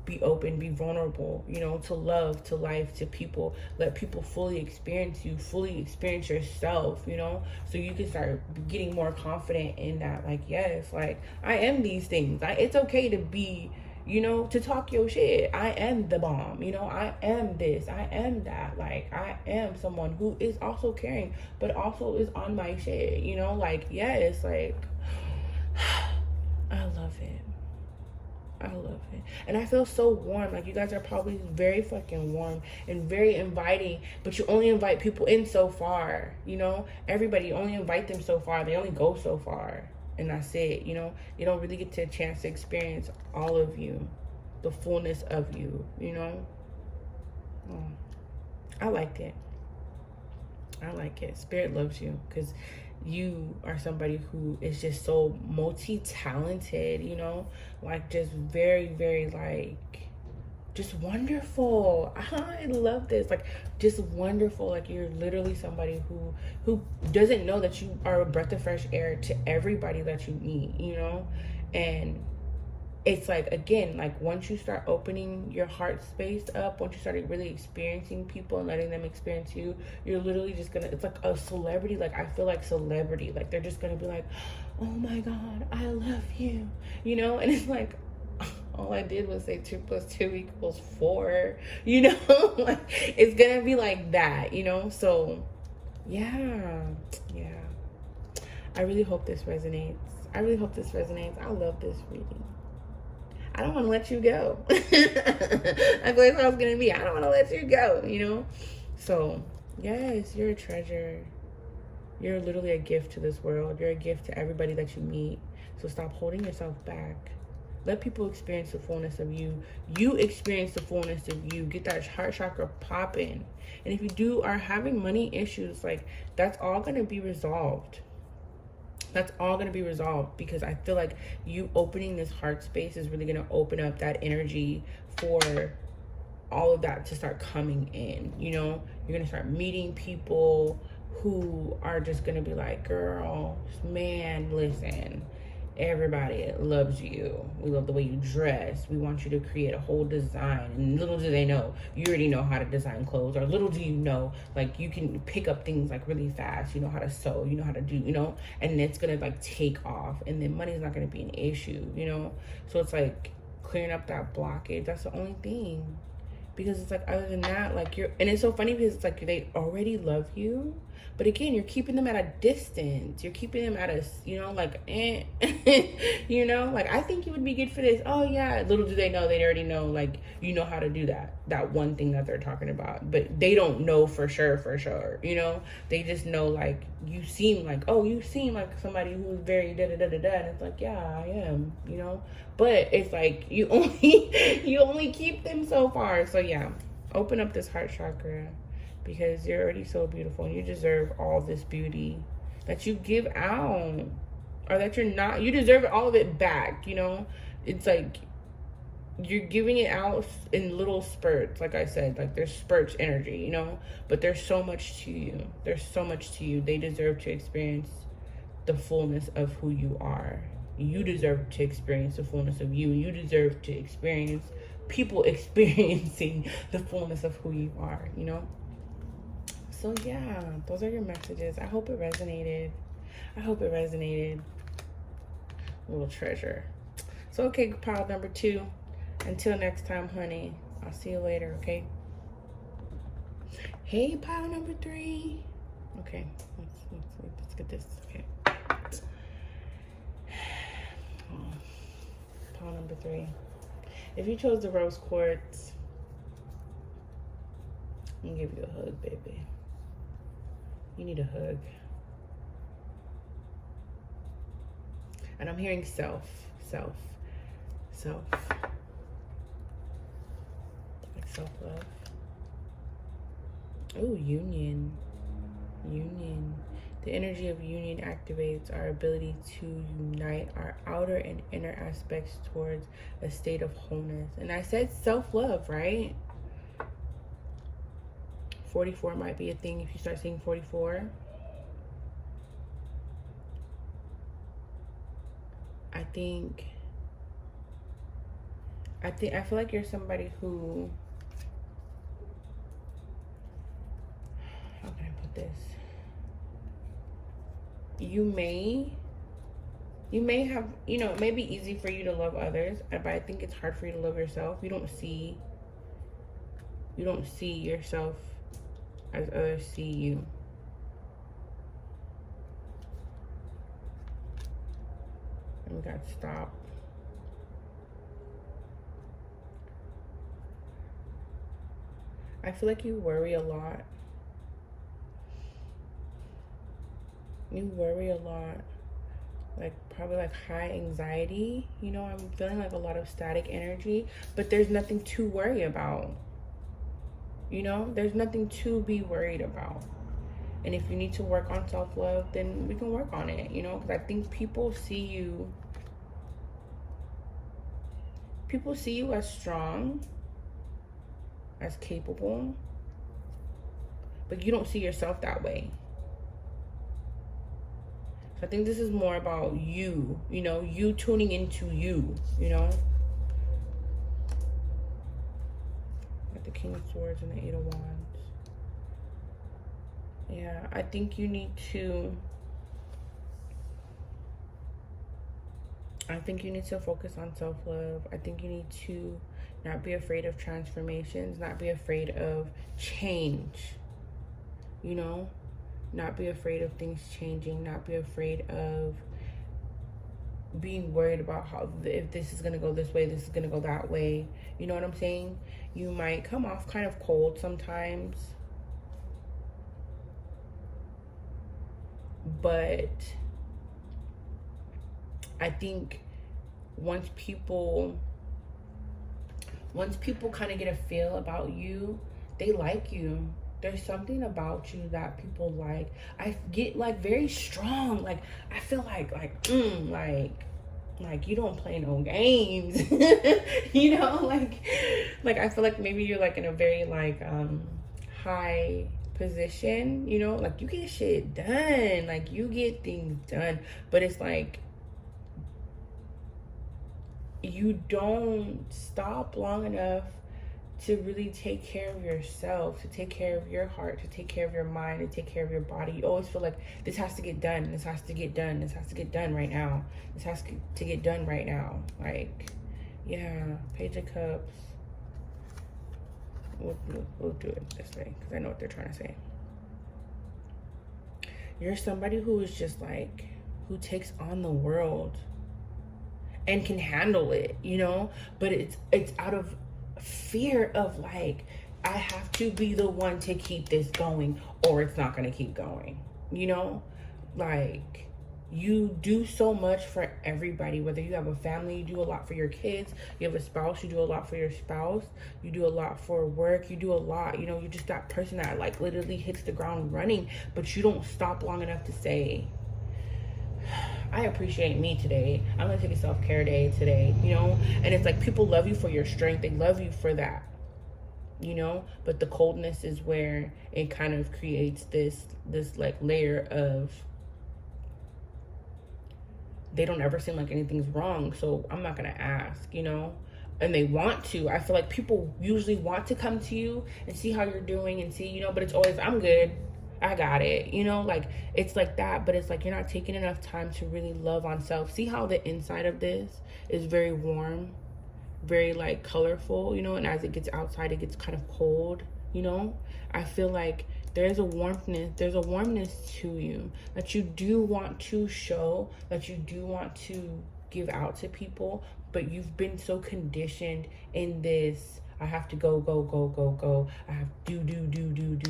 be open, be vulnerable, to love, to life, to people. Let people fully experience you, fully experience yourself, so you can start getting more confident in that. Like, yes, like, I am these things. It's okay to be, to talk your shit. I am the bomb, I am this, I am that. Like, I am someone who is also caring, but also is on my shit, like, yes, like, I love it. And I feel so warm. Like, you guys are probably very fucking warm and very inviting, but you only invite people in so far, everybody, you only invite them so far. They only go so far. And that's it, you don't really get a chance to experience all of you, the fullness of you, I like it. I like it. Spirit loves you because you are somebody who is just so multi-talented, you know, like just very, very like just wonderful. I love this. Like just wonderful. Like you're literally somebody who doesn't know that you are a breath of fresh air to everybody that you meet, you know? And it's like, again, like once you start opening your heart space up, once you started really experiencing people and letting them experience you, you're literally just gonna, it's like a celebrity. Like I feel like celebrity, like they're just gonna be like, oh my God, I love you, you know? And it's like, all I did was say 2 + 2 = 4, you know? Like it's gonna be like that, you know? So yeah. I really hope this resonates. I love this reading. I don't want to let you go. I feel like how it's going to be. I don't want to let you go, you know? So, yes, you're a treasure. You're literally a gift to this world. You're a gift to everybody that you meet. So stop holding yourself back. Let people experience the fullness of you. You experience the fullness of you. Get that heart chakra popping. And if you are having money issues, like that's all going to be resolved. That's all going to be resolved because I feel like you opening this heart space is really going to open up that energy for all of that to start coming in. You know, you're going to start meeting people who are just going to be like, girl, man, listen, everybody loves you. We love the way you dress. We want you to create a whole design. And little do they know, you already know how to design clothes. Or little do you know, like you can pick up things like really fast. You know how to sew. You know how to do, you know. And it's going to like take off. And then money's not going to be an issue, you know. So it's like clearing up that blockage. That's the only thing. Because it's like, other than that, like and it's so funny because it's like they already love you. But again, you're keeping them at a distance. You're keeping them at a, you know, like, you know, like, I think you would be good for this. Oh, yeah. Little do they know, they already know, like, you know how to do that one thing that they're talking about. But they don't know for sure, you know. They just know, like, you seem like somebody who's very da-da-da-da-da. And it's like, yeah, I am, you know. But it's like, you only keep them so far. So, yeah, open up this heart chakra. Because you're already so beautiful and you deserve all this beauty that you give out, or that you deserve all of it back, you know. It's like you're giving it out in little spurts. Like I said, like there's spurts energy, you know, but there's so much to you. They deserve to experience the fullness of who you are. You deserve to experience the fullness of you. You deserve to experience people experiencing the fullness of who you are, you know. So yeah, those are your messages. I hope it resonated. Little treasure. So okay, pile number 2. Until next time, honey. I'll see you later, okay? Hey, pile number 3. Okay, let's get this. Okay. Pile number 3. If you chose the rose quartz, I'm gonna give you a hug, baby. You need a hug. And I'm hearing self. Like self-love. Oh, union. The energy of union activates our ability to unite our outer and inner aspects towards a state of wholeness. And I said self-love, right? 44 might be a thing if you start seeing 44. I feel like you're somebody who, how can I put this? You may have, you know, it may be easy for you to love others, but I think it's hard for you to love yourself. You don't see yourself as others see you. And we got stop. I feel like you worry a lot. Like probably like high anxiety, you know. I'm feeling like a lot of static energy, but there's nothing to worry about. You know, there's nothing to be worried about. And if you need to work on self-love, then we can work on it, you know, because I think people see you as strong, as capable, but you don't see yourself that way. So I think this is more about you, you know, you tuning into you, you know. Got the King of Swords and the Eight of Wands. Yeah, I think you need to focus on self-love. I think you need to not be afraid of transformations, not be afraid of change, you know, not be afraid of things changing, not be afraid of being worried about how, if this is going to go this way, this is going to go that way. You know what I'm saying? You might come off kind of cold sometimes, but I think once people kind of get a feel about you, they like you. There's something about you that people like. I get like very strong. Like I feel like you don't play no games. You know, like I feel like maybe you're like in a very like high position, you know, like you get shit done, like you get things done, but it's like you don't stop long enough to really take care of yourself, to take care of your heart, to take care of your mind, to take care of your body. You always feel like this has to get done, this has to get done, this has to get done right now, this has to get done right now. Like, yeah, Page of Cups. We'll do it this way because I know what they're trying to say. You're somebody who is just like, who takes on the world and can handle it, you know, but it's out of fear of like, I have to be the one to keep this going or it's not going to keep going, you know. Like, you do so much for everybody, whether you have a family, you do a lot for your kids, you have a spouse, you do a lot for your spouse, you do a lot for work, you do a lot, you know. You're just that person that like literally hits the ground running, but you don't stop long enough to say, I appreciate me today. I'm gonna take a self-care day today, you know. And it's like people love you for your strength, they love you for that, you know. But the coldness is where it kind of creates this like layer of, they don't ever seem like anything's wrong, so I'm not gonna ask, you know. And they want to. I feel like people usually want to come to you and see how you're doing and see, you know, but it's always, I'm good, I got it, you know. Like, it's like that, but it's like you're not taking enough time to really love on self. See how the inside of this is very warm, very like colorful, you know, and as it gets outside, it gets kind of cold, you know. I feel like there's a warmness to you that you do want to show, that you do want to give out to people, but you've been so conditioned in this, I have to go. I have do.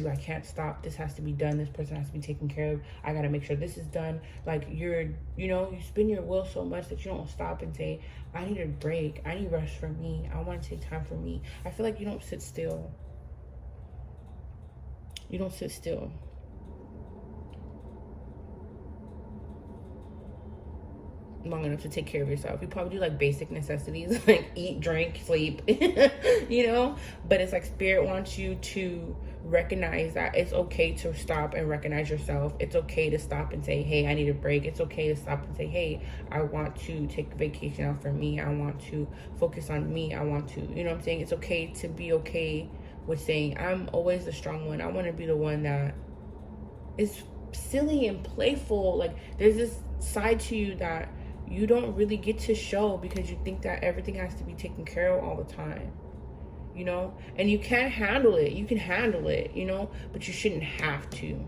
I can't stop. This has to be done. This person has to be taken care of. I got to make sure this is done. Like, you know, you spin your wheel so much that you don't stop and say, I need a break. I need rest for me. I want to take time for me. I feel like you don't sit still. You don't sit still. Long enough to take care of yourself. You probably do like basic necessities like eat, drink, sleep, you know. But it's like Spirit wants you to recognize that it's okay to stop and recognize yourself. It's okay to stop and say, hey, I need a break. It's okay to stop and say, hey, I want to take a vacation out for me. I want to focus on me. I want to, you know what I'm saying? It's okay to be okay with saying, I'm always the strong one. I want to be the one that is silly and playful. Like, there's this side to you that you don't really get to show because you think that everything has to be taken care of all the time, you know. And you can't handle it. You can handle it, you know, but you shouldn't have to.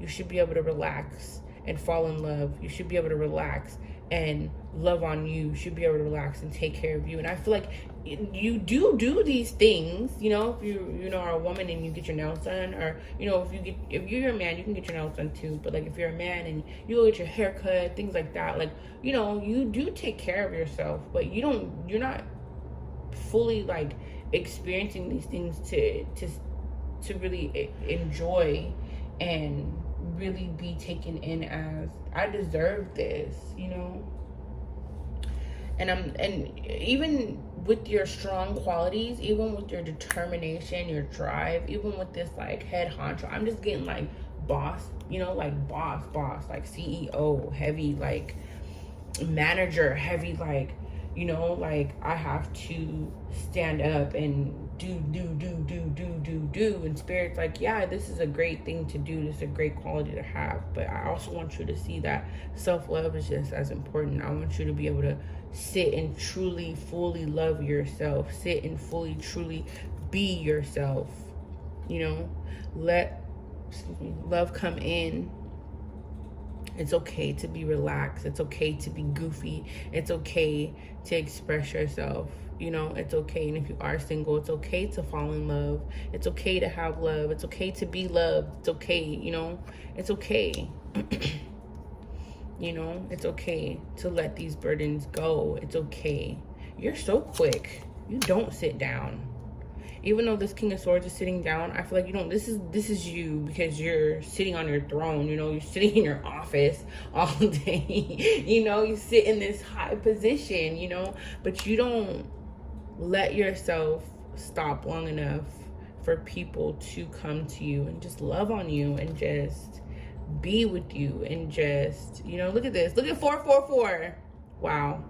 You should be able to relax and fall in love. You should be able to relax and love on you. You should be able to relax and take care of you. And I feel like you do these things, you know. If you know, are a woman and you get your nails done, or, you know, if you're a man, you can get your nails done too. But like, if you're a man and you go get your hair cut, things like that, like, you know, you do take care of yourself, but you're not fully like experiencing these things to really enjoy and really be taken in as, I deserve this, you know. And even with your strong qualities, even with your determination, your drive, even with this like head honcho, I'm just getting like boss, you know, like boss, like CEO, heavy, like manager, heavy, like, you know, like I have to stand up and do. And Spirit's like, yeah, this is a great thing to do. This is a great quality to have. But I also want you to see that self-love is just as important. I want you to be able to sit and truly, fully love yourself. Sit and fully, truly be yourself. You know, let love come in. It's okay to be relaxed. It's okay to be goofy. It's okay to express yourself. You know, it's okay. And if you are single, it's okay to fall in love. It's okay to have love. It's okay to be loved. It's okay, you know, it's okay. You know, it's okay to let these burdens go. It's okay. You're so quick. You don't sit down. Even though this King of Swords is sitting down, I feel like, you know, this is you, because you're sitting on your throne, you know, you're sitting in your office all day, you know, you sit in this high position, you know, but you don't let yourself stop long enough for people to come to you and just love on you and just be with you and just, you know, look at this. Look at 444. Wow.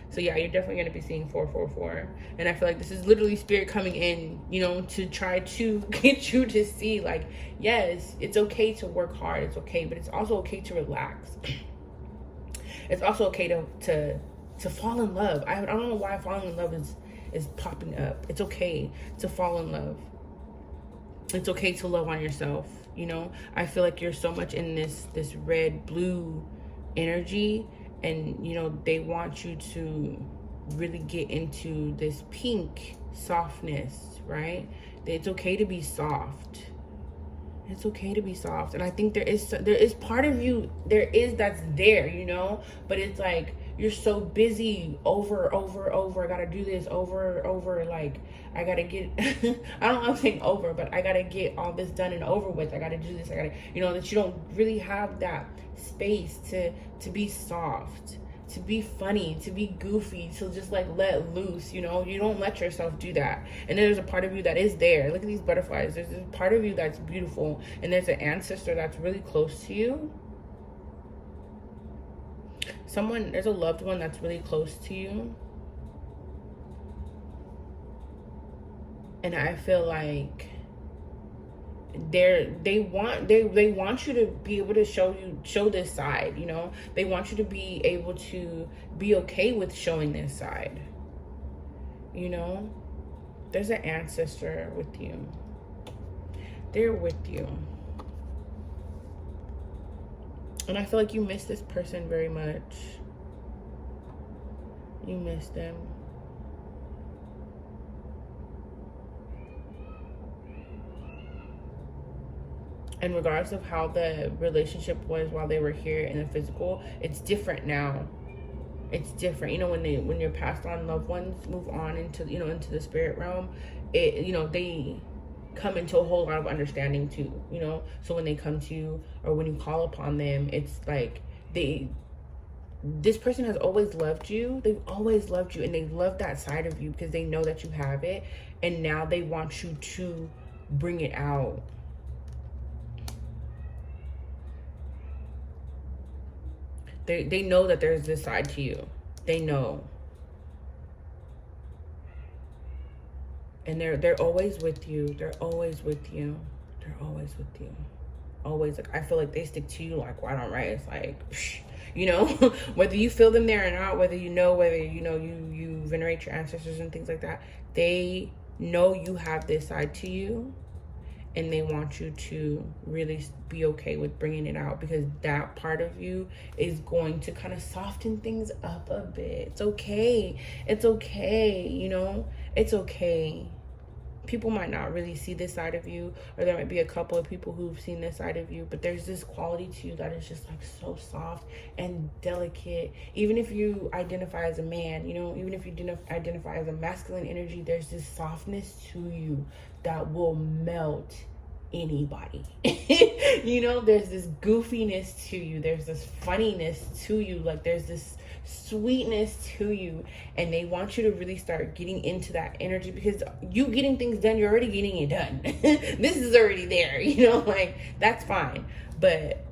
So yeah, you're definitely going to be seeing 444. And I feel like this is literally Spirit coming in, you know, to try to get you to see, like, yes, it's okay to work hard. It's okay. But it's also okay to relax. It's also okay to fall in love. I don't know why falling in love is popping up. It's okay to fall in love. It's okay to love on yourself. You know, I feel like you're so much in this red, blue energy. And, you know, they want you to really get into this pink softness, right? It's okay to be soft. It's okay to be soft. And I think there is part of you, that's there, you know? But it's like, you're so busy over. I gotta do this over. Like, I gotta get, I don't know if I'm saying over, but I gotta get all this done and over with. I gotta do this. I gotta, you know, that you don't really have that space to be soft, to be funny, to be goofy, to just like let loose, you know. You don't let yourself do that. And there's a part of you that is there. Look at these butterflies. There's this part of you that's beautiful, and there's an ancestor that's really close to you. There's a loved one that's really close to you. And I feel like they want you to be able to show this side, you know. They want you to be able to be okay with showing this side, you know. There's an ancestor with you. They're with you. And I feel like you miss this person very much. You miss them. And regardless of how the relationship was while they were here in the physical, it's different now. It's different. You know, when your passed on loved ones move on into, you know, into the spirit realm, you know, they come into a whole lot of understanding too, you know. So when they come to you or when you call upon them, it's like this person has always loved you. They've always loved you, and they love that side of you because they know that you have it, and now they want you to bring it out. They know that there's this side to you. They know. And they're always with you. They're always with you. They're always with you. Always. Like, I feel like they stick to you like white on rice. Like, you know, whether you feel them there or not, whether you know you venerate your ancestors and things like that, they know you have this side to you, and they want you to really be okay with bringing it out, because that part of you is going to kind of soften things up a bit. It's okay. It's okay, you know? It's okay. People might not really see this side of you, or there might be a couple of people who've seen this side of you, but there's this quality to you that is just like so soft and delicate. Even if you identify as a man, you know, even if you identify as a masculine energy, there's this softness to you that will melt anybody. You know, there's this goofiness to you, there's this funniness to you, like there's this sweetness to you, and they want you to really start getting into that energy, because you getting things done, you're already getting it done. This is already there, you know, like that's fine. But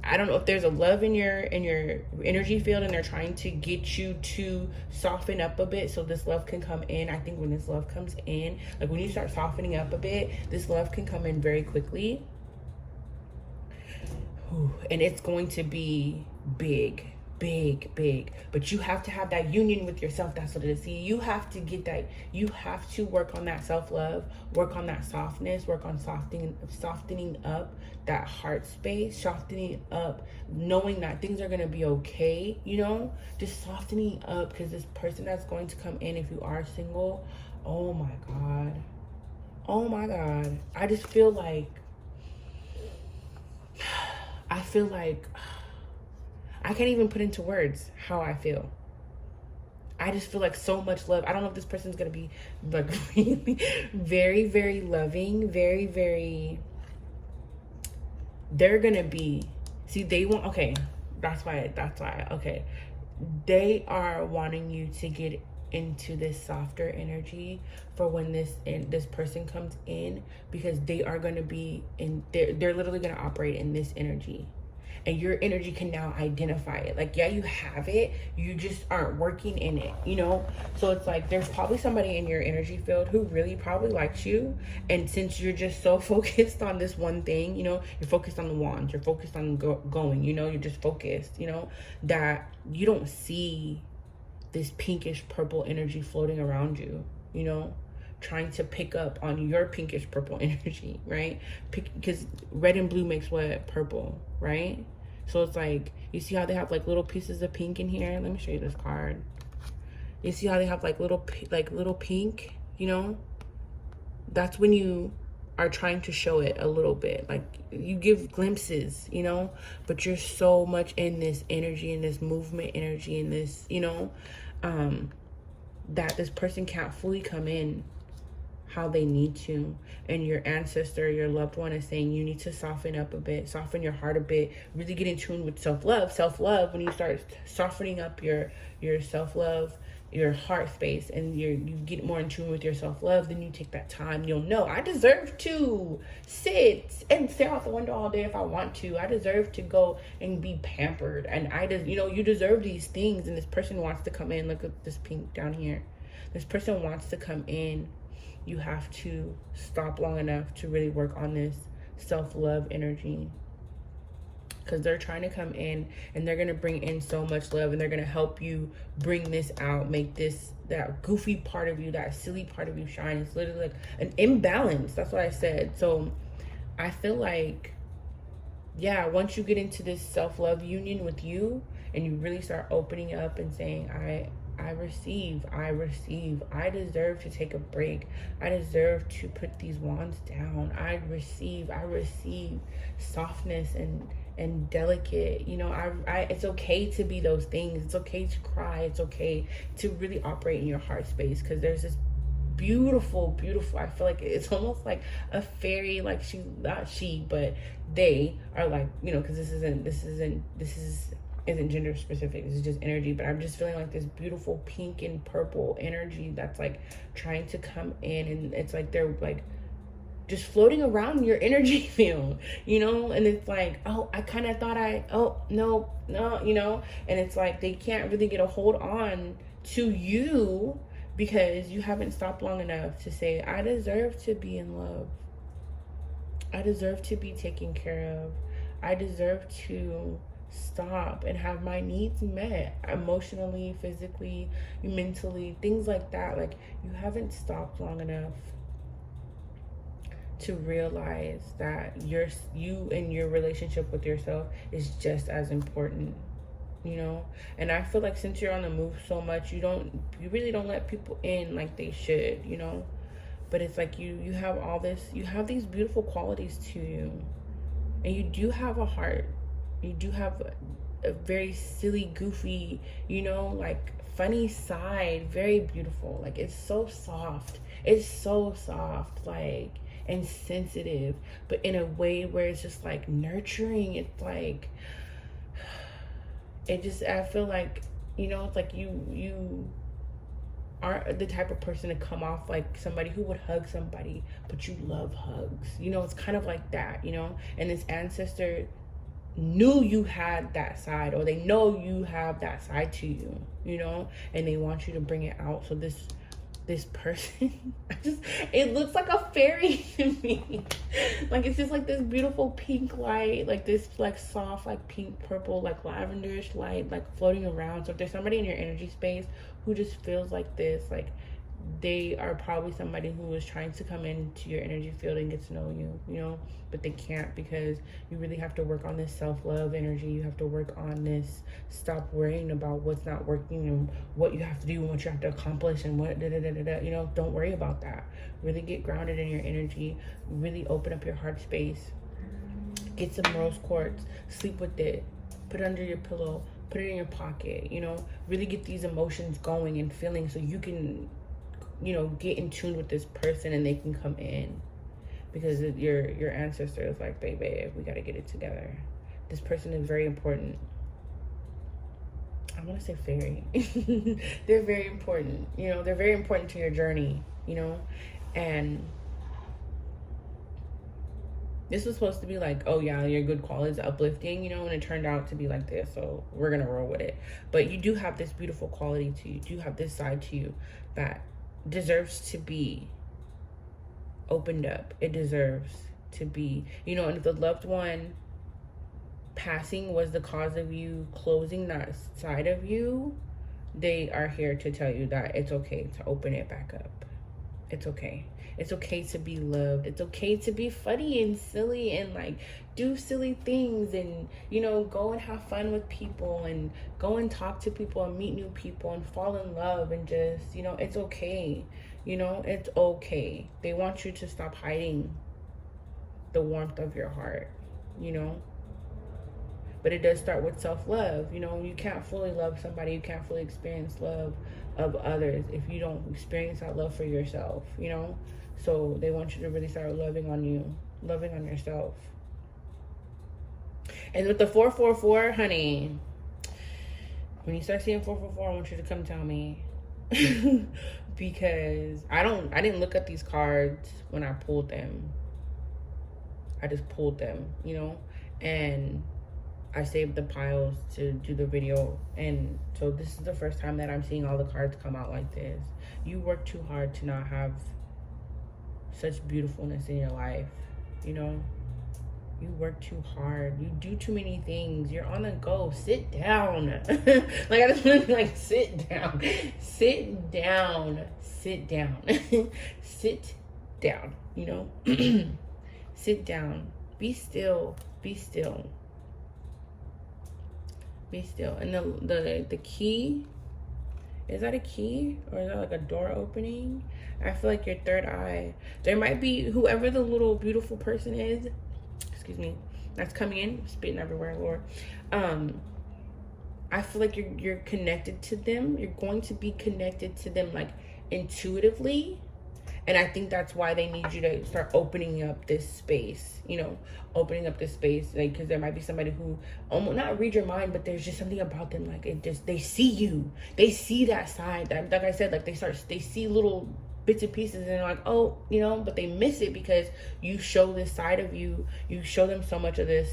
I don't know if there's a love in your energy field, and they're trying to get you to soften up a bit so this love can come in. I think when this love comes in, like when you start softening up a bit, this love can come in very quickly. And it's going to be big. But you have to have that union with yourself. That's what it is. See, you have to get that. You have to work on that self-love, work on that softness, work on softening up that heart space, softening up, knowing that things are going to be okay, you know, just softening up, because this person that's going to come in, if you are single, oh my God, I just feel like, I can't even put into words how I feel. I just feel like so much love. I don't know if this person's going to be like really very, very loving, very, very, they're going to be, see, they want, okay, that's why, okay. They are wanting you to get into this softer energy for when this person comes in, because they are going to be in, they're literally going to operate in this energy. And your energy can now identify it. Like, yeah, you have it, you just aren't working in it, you know? So it's like, there's probably somebody in your energy field who really probably likes you. And since you're just so focused on this one thing, you know, you're focused on the wands, you're focused on going, you know, you're just focused, you know, that you don't see this pinkish purple energy floating around you, you know, trying to pick up on your pinkish purple energy, right? Because red and blue makes what? Purple, right? So it's like, you see how they have like little pieces of pink in here? Let me show you this card. You see how they have like little pink, you know? That's when you are trying to show it a little bit. Like, you give glimpses, you know? But you're so much in this energy, in this movement energy, in this, you know, that this person can't fully come in how they need to. And your ancestor, your loved one, is saying you need to soften up a bit, soften your heart a bit, really get in tune with self-love. When you start softening up your self-love, your heart space, and you get more in tune with your self-love, then you take that time. You'll know, I deserve to sit and stare out the window all day if I want to. I deserve to go and be pampered, and you know, you deserve these things. And this person wants to come in. Look at this pink down here. This person wants to come in. You have to stop long enough to really work on this self-love energy, because they're trying to come in and they're going to bring in so much love, and they're going to help you bring this out, make that goofy part of you, that silly part of you shine. It's literally like an imbalance. That's what I said. So I feel like, yeah, once you get into this self-love union with you, and you really start opening up and saying, I receive, I deserve to take a break, I deserve to put these wands down, I receive softness and delicate, you know, it's okay to be those things, it's okay to cry, it's okay to really operate in your heart space, because there's this beautiful, I feel like it's almost like a fairy, like but they are like, you know, because this isn't gender specific, this is just energy, but I'm just feeling like this beautiful pink and purple energy that's like trying to come in, and it's like they're like just floating around your energy field, you know, and it's like, oh, I kind of thought no, you know, and it's like they can't really get a hold on to you because you haven't stopped long enough to say, I deserve to be in love, I deserve to be taken care of, I deserve to stop and have my needs met, emotionally, physically, mentally, things like that. Like, you haven't stopped long enough to realize that you and your relationship with yourself is just as important, you know. And I feel like since you're on the move so much, you really don't let people in like they should, you know. But it's like you have these beautiful qualities to you, and you do have a heart. You do have a very silly, goofy, you know, like funny side, very beautiful. Like, it's so soft. It's so soft, like, and sensitive, but in a way where it's just like nurturing. It's like, it just, I feel like, you know, it's like you aren't the type of person to come off like somebody who would hug somebody, but you love hugs. You know, it's kind of like that, you know? And this ancestor knew you had that side, or they know you have that side to you, you know? And they want you to bring it out. So this person, it looks like a fairy to me. Like, it's just like this beautiful pink light, like this like soft, like pink, purple, like lavenderish light, like floating around. So if there's somebody in your energy space who just feels like this, like they are probably somebody who is trying to come into your energy field and get to know you, you know, but they can't, because you really have to work on this self-love energy. You have to work on this, stop worrying about what's not working and what you have to do and what you have to accomplish and what you know. Don't worry about that. Really get grounded in your energy. Really open up your heart space. Get some rose quartz, sleep with it, put it under your pillow, put it in your pocket, you know. Really get these emotions going and feeling, so you can, you know, get in tune with this person and they can come in, because your ancestor is like, baby, we got to get it together. This person is very important. I want to say fairy. They're very important, you know. They're very important to your journey, you know. And this was supposed to be like, oh yeah, your good qualities, uplifting, you know, and it turned out to be like this, so we're gonna roll with it. But you do have this beautiful quality to you. You do have this side to you that deserves to be opened up. It deserves to be, you know. And if the loved one passing was the cause of you closing that side of you, they are here to tell you that it's okay to open it back up. It's okay. It's okay to be loved. It's okay to be funny and silly and like do silly things, and, you know, go and have fun with people and go and talk to people and meet new people and fall in love, and just, you know, it's okay. You know, it's okay. They want you to stop hiding the warmth of your heart, you know. But it does start with self-love. You know, you can't fully love somebody, you can't fully experience love of others if you don't experience that love for yourself, you know. So they want you to really start loving on you, loving on yourself. And with the 444, honey, when you start seeing 444, I want you to come tell me. Because I didn't look at these cards when I pulled them. I just pulled them, you know. And I saved the piles to do the video, and so this is the first time that I'm seeing all the cards come out like this. You work too hard to not have such beautifulness in your life, you know. You work too hard. You do too many things. You're on the go. Sit down. Like, I just want to be like, sit down. Sit down. Sit down. Sit down, you know. Sit down. Be still. Be still. Be still. And the key, is that a key, or is that like a door opening? I feel like your third eye. There might be, whoever the little beautiful person is, excuse me, that's coming in, spitting everywhere, Lord. I feel like you're connected to them. You're going to be connected to them like intuitively. And I think that's why they need you to start opening up this space, you know, opening up this space, like, because there might be somebody who almost not read your mind, but there's just something about them, like, it just, they see you, they see that side, that, like I said, like, they see little bits and pieces, and they're like, oh, you know, but they miss it because you show this side of you. You show them so much of this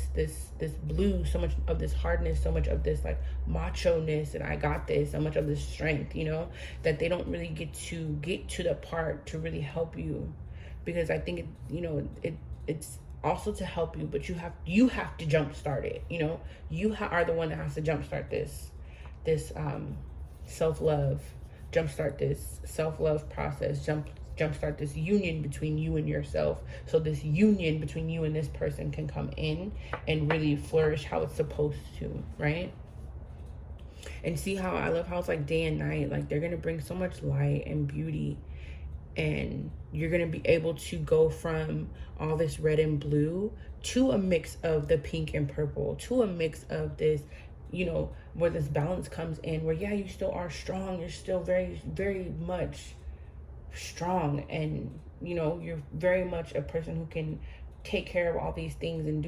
blue, so much of this hardness, so much of this like macho-ness, and I got this, so much of this strength, you know, that they don't really get to the part to really help you. Because I think it's also to help you, but you have to jumpstart it, you know. You are the one that has to jumpstart this self-love, jumpstart this self-love process, jumpstart this union between you and yourself, so this union between you and this person can come in and really flourish how it's supposed to, right? And see how I love how it's like day and night, like they're gonna bring so much light and beauty, and you're gonna be able to go from all this red and blue to a mix of the pink and purple, to a mix of this you know, where this balance comes in, where yeah, you still are strong, you're still very, very much strong, and you know, you're very much a person who can take care of all these things and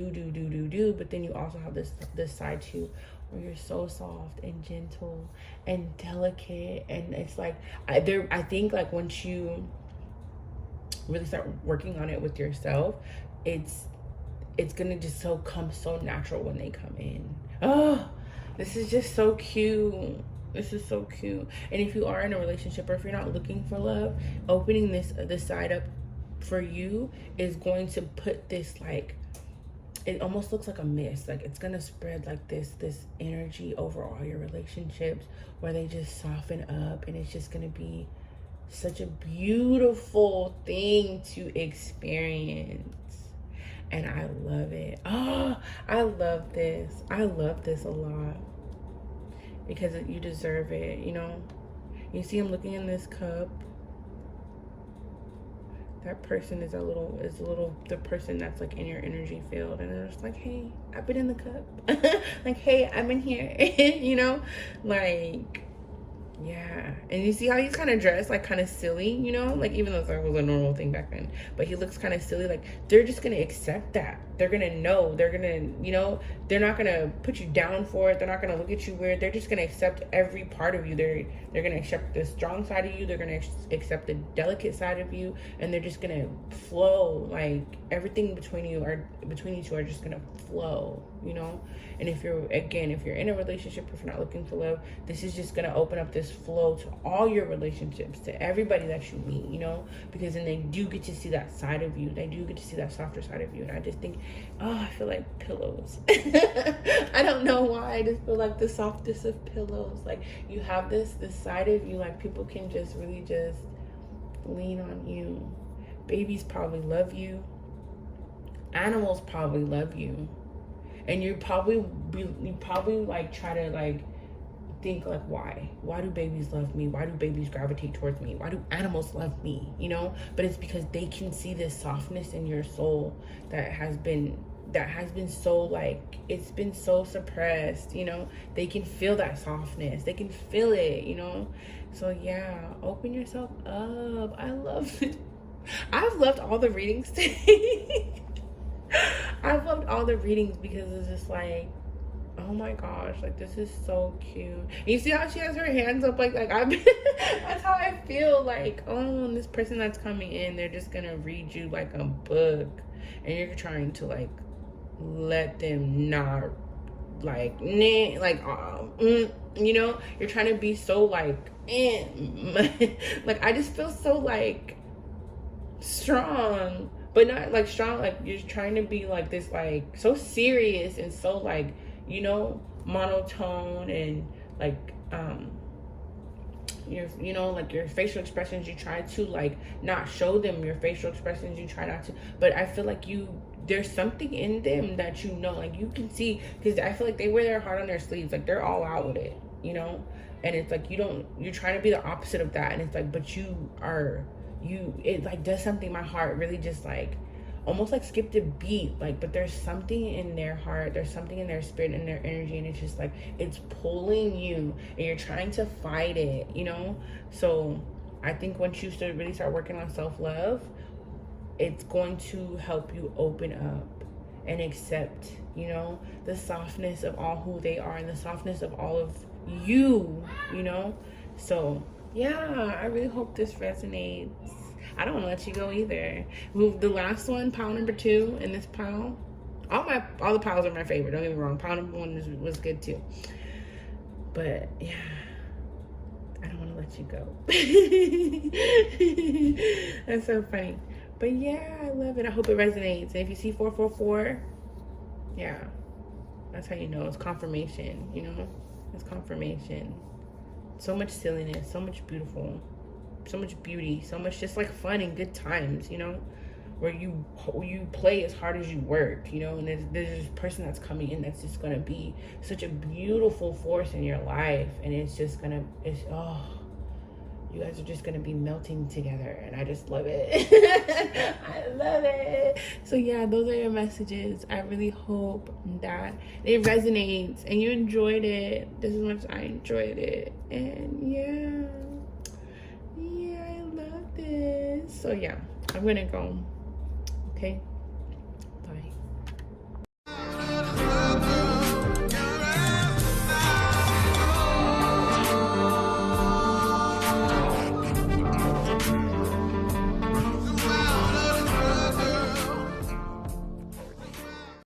do, but then you also have this side too, where you're so soft and gentle and delicate. And it's like I think like once you really start working on it with yourself, it's gonna just come so natural when they come in. Oh, this is just so cute. This is so cute. And if you are in a relationship, or if you're not looking for love, opening this side up for you is going to put this, like, it almost looks like a mist. Like it's gonna spread like this energy over all your relationships, where they just soften up, and it's just gonna be such a beautiful thing to experience. And I love it. Oh, I love this. I love this a lot, because you deserve it, you know? You see him looking in this cup. That person is the person that's like in your energy field, and they're just like, hey, I've been in the cup. Like, hey, I'm in here. You know, like, yeah. And you see how he's kind of dressed, like kind of silly, you know, like even though that was a normal thing back then, but he looks kind of silly. Like they're just gonna accept that. They're gonna know. They're gonna, you know, they're not gonna put you down for it. They're not gonna look at you weird. They're just gonna accept every part of you. They're gonna accept the strong side of you. They're gonna accept the delicate side of you, and they're just gonna flow. Like everything between you two are just gonna flow, you know. And if you're in a relationship, if you're not looking for love, this is just gonna open up this flow to all your relationships, to everybody that you meet, you know, because then they do get to see that side of you. They do get to see that softer side of you. And I just think, oh, I feel like pillows. I don't know why. I just feel like the softest of pillows. Like you have this side of you, like people can just really just lean on you. Babies probably love you. Animals probably love you. And you probably like try to like think like, why do babies love me? Why do babies gravitate towards me? Why do animals love me? You know, but it's because they can see this softness in your soul that has been so, like, it's been so suppressed, you know. They can feel that softness. They can feel it, you know. So yeah, open yourself up. I love it. I've loved all the readings today. I've loved all the readings because it's just like, oh my gosh, like this is so cute. You see how she has her hands up, like that's how I feel. Like, oh, this person that's coming in, they're just gonna read you like a book, and you're trying to like let them not like you know, you're trying to be so like like I just feel so like strong, but not like strong, like you're trying to be like this, like so serious and so like, you know, monotone, and like you know, like your facial expressions, you try to like not show them your facial expressions, you try not to, but I feel like there's something in them that, you know, like you can see, because I feel like they wear their heart on their sleeves, like they're all out with it, you know. And it's like you're trying to be the opposite of that, and it's like, but it like does something. My heart really just like almost like skipped a beat, like, but there's something in their heart, there's something in their spirit and their energy, and it's just like it's pulling you, and you're trying to fight it, you know. So I think once you really start working on self-love, it's going to help you open up and accept, you know, the softness of all who they are, and the softness of all of you, you know. So yeah, I really hope this resonates. I don't want to let you go either. The last one, pile number 2 in this pile. All the piles are my favorite. Don't get me wrong. Pile number 1 was good too. But yeah, I don't want to let you go. That's so funny. But yeah, I love it. I hope it resonates. And if you see 444, yeah, that's how you know it's confirmation. You know, it's confirmation. So much silliness, so much beautiful, so much beauty, so much just like fun and good times, you know, where you play as hard as you work, you know. And there's this person that's coming in that's just gonna be such a beautiful force in your life, and it's you guys are just gonna be melting together, and I just love it. I love it. So yeah, those are your messages. I really hope that it resonates and you enjoyed it just as much as I enjoyed it. And yeah, I love this. So yeah, I'm gonna go. Okay.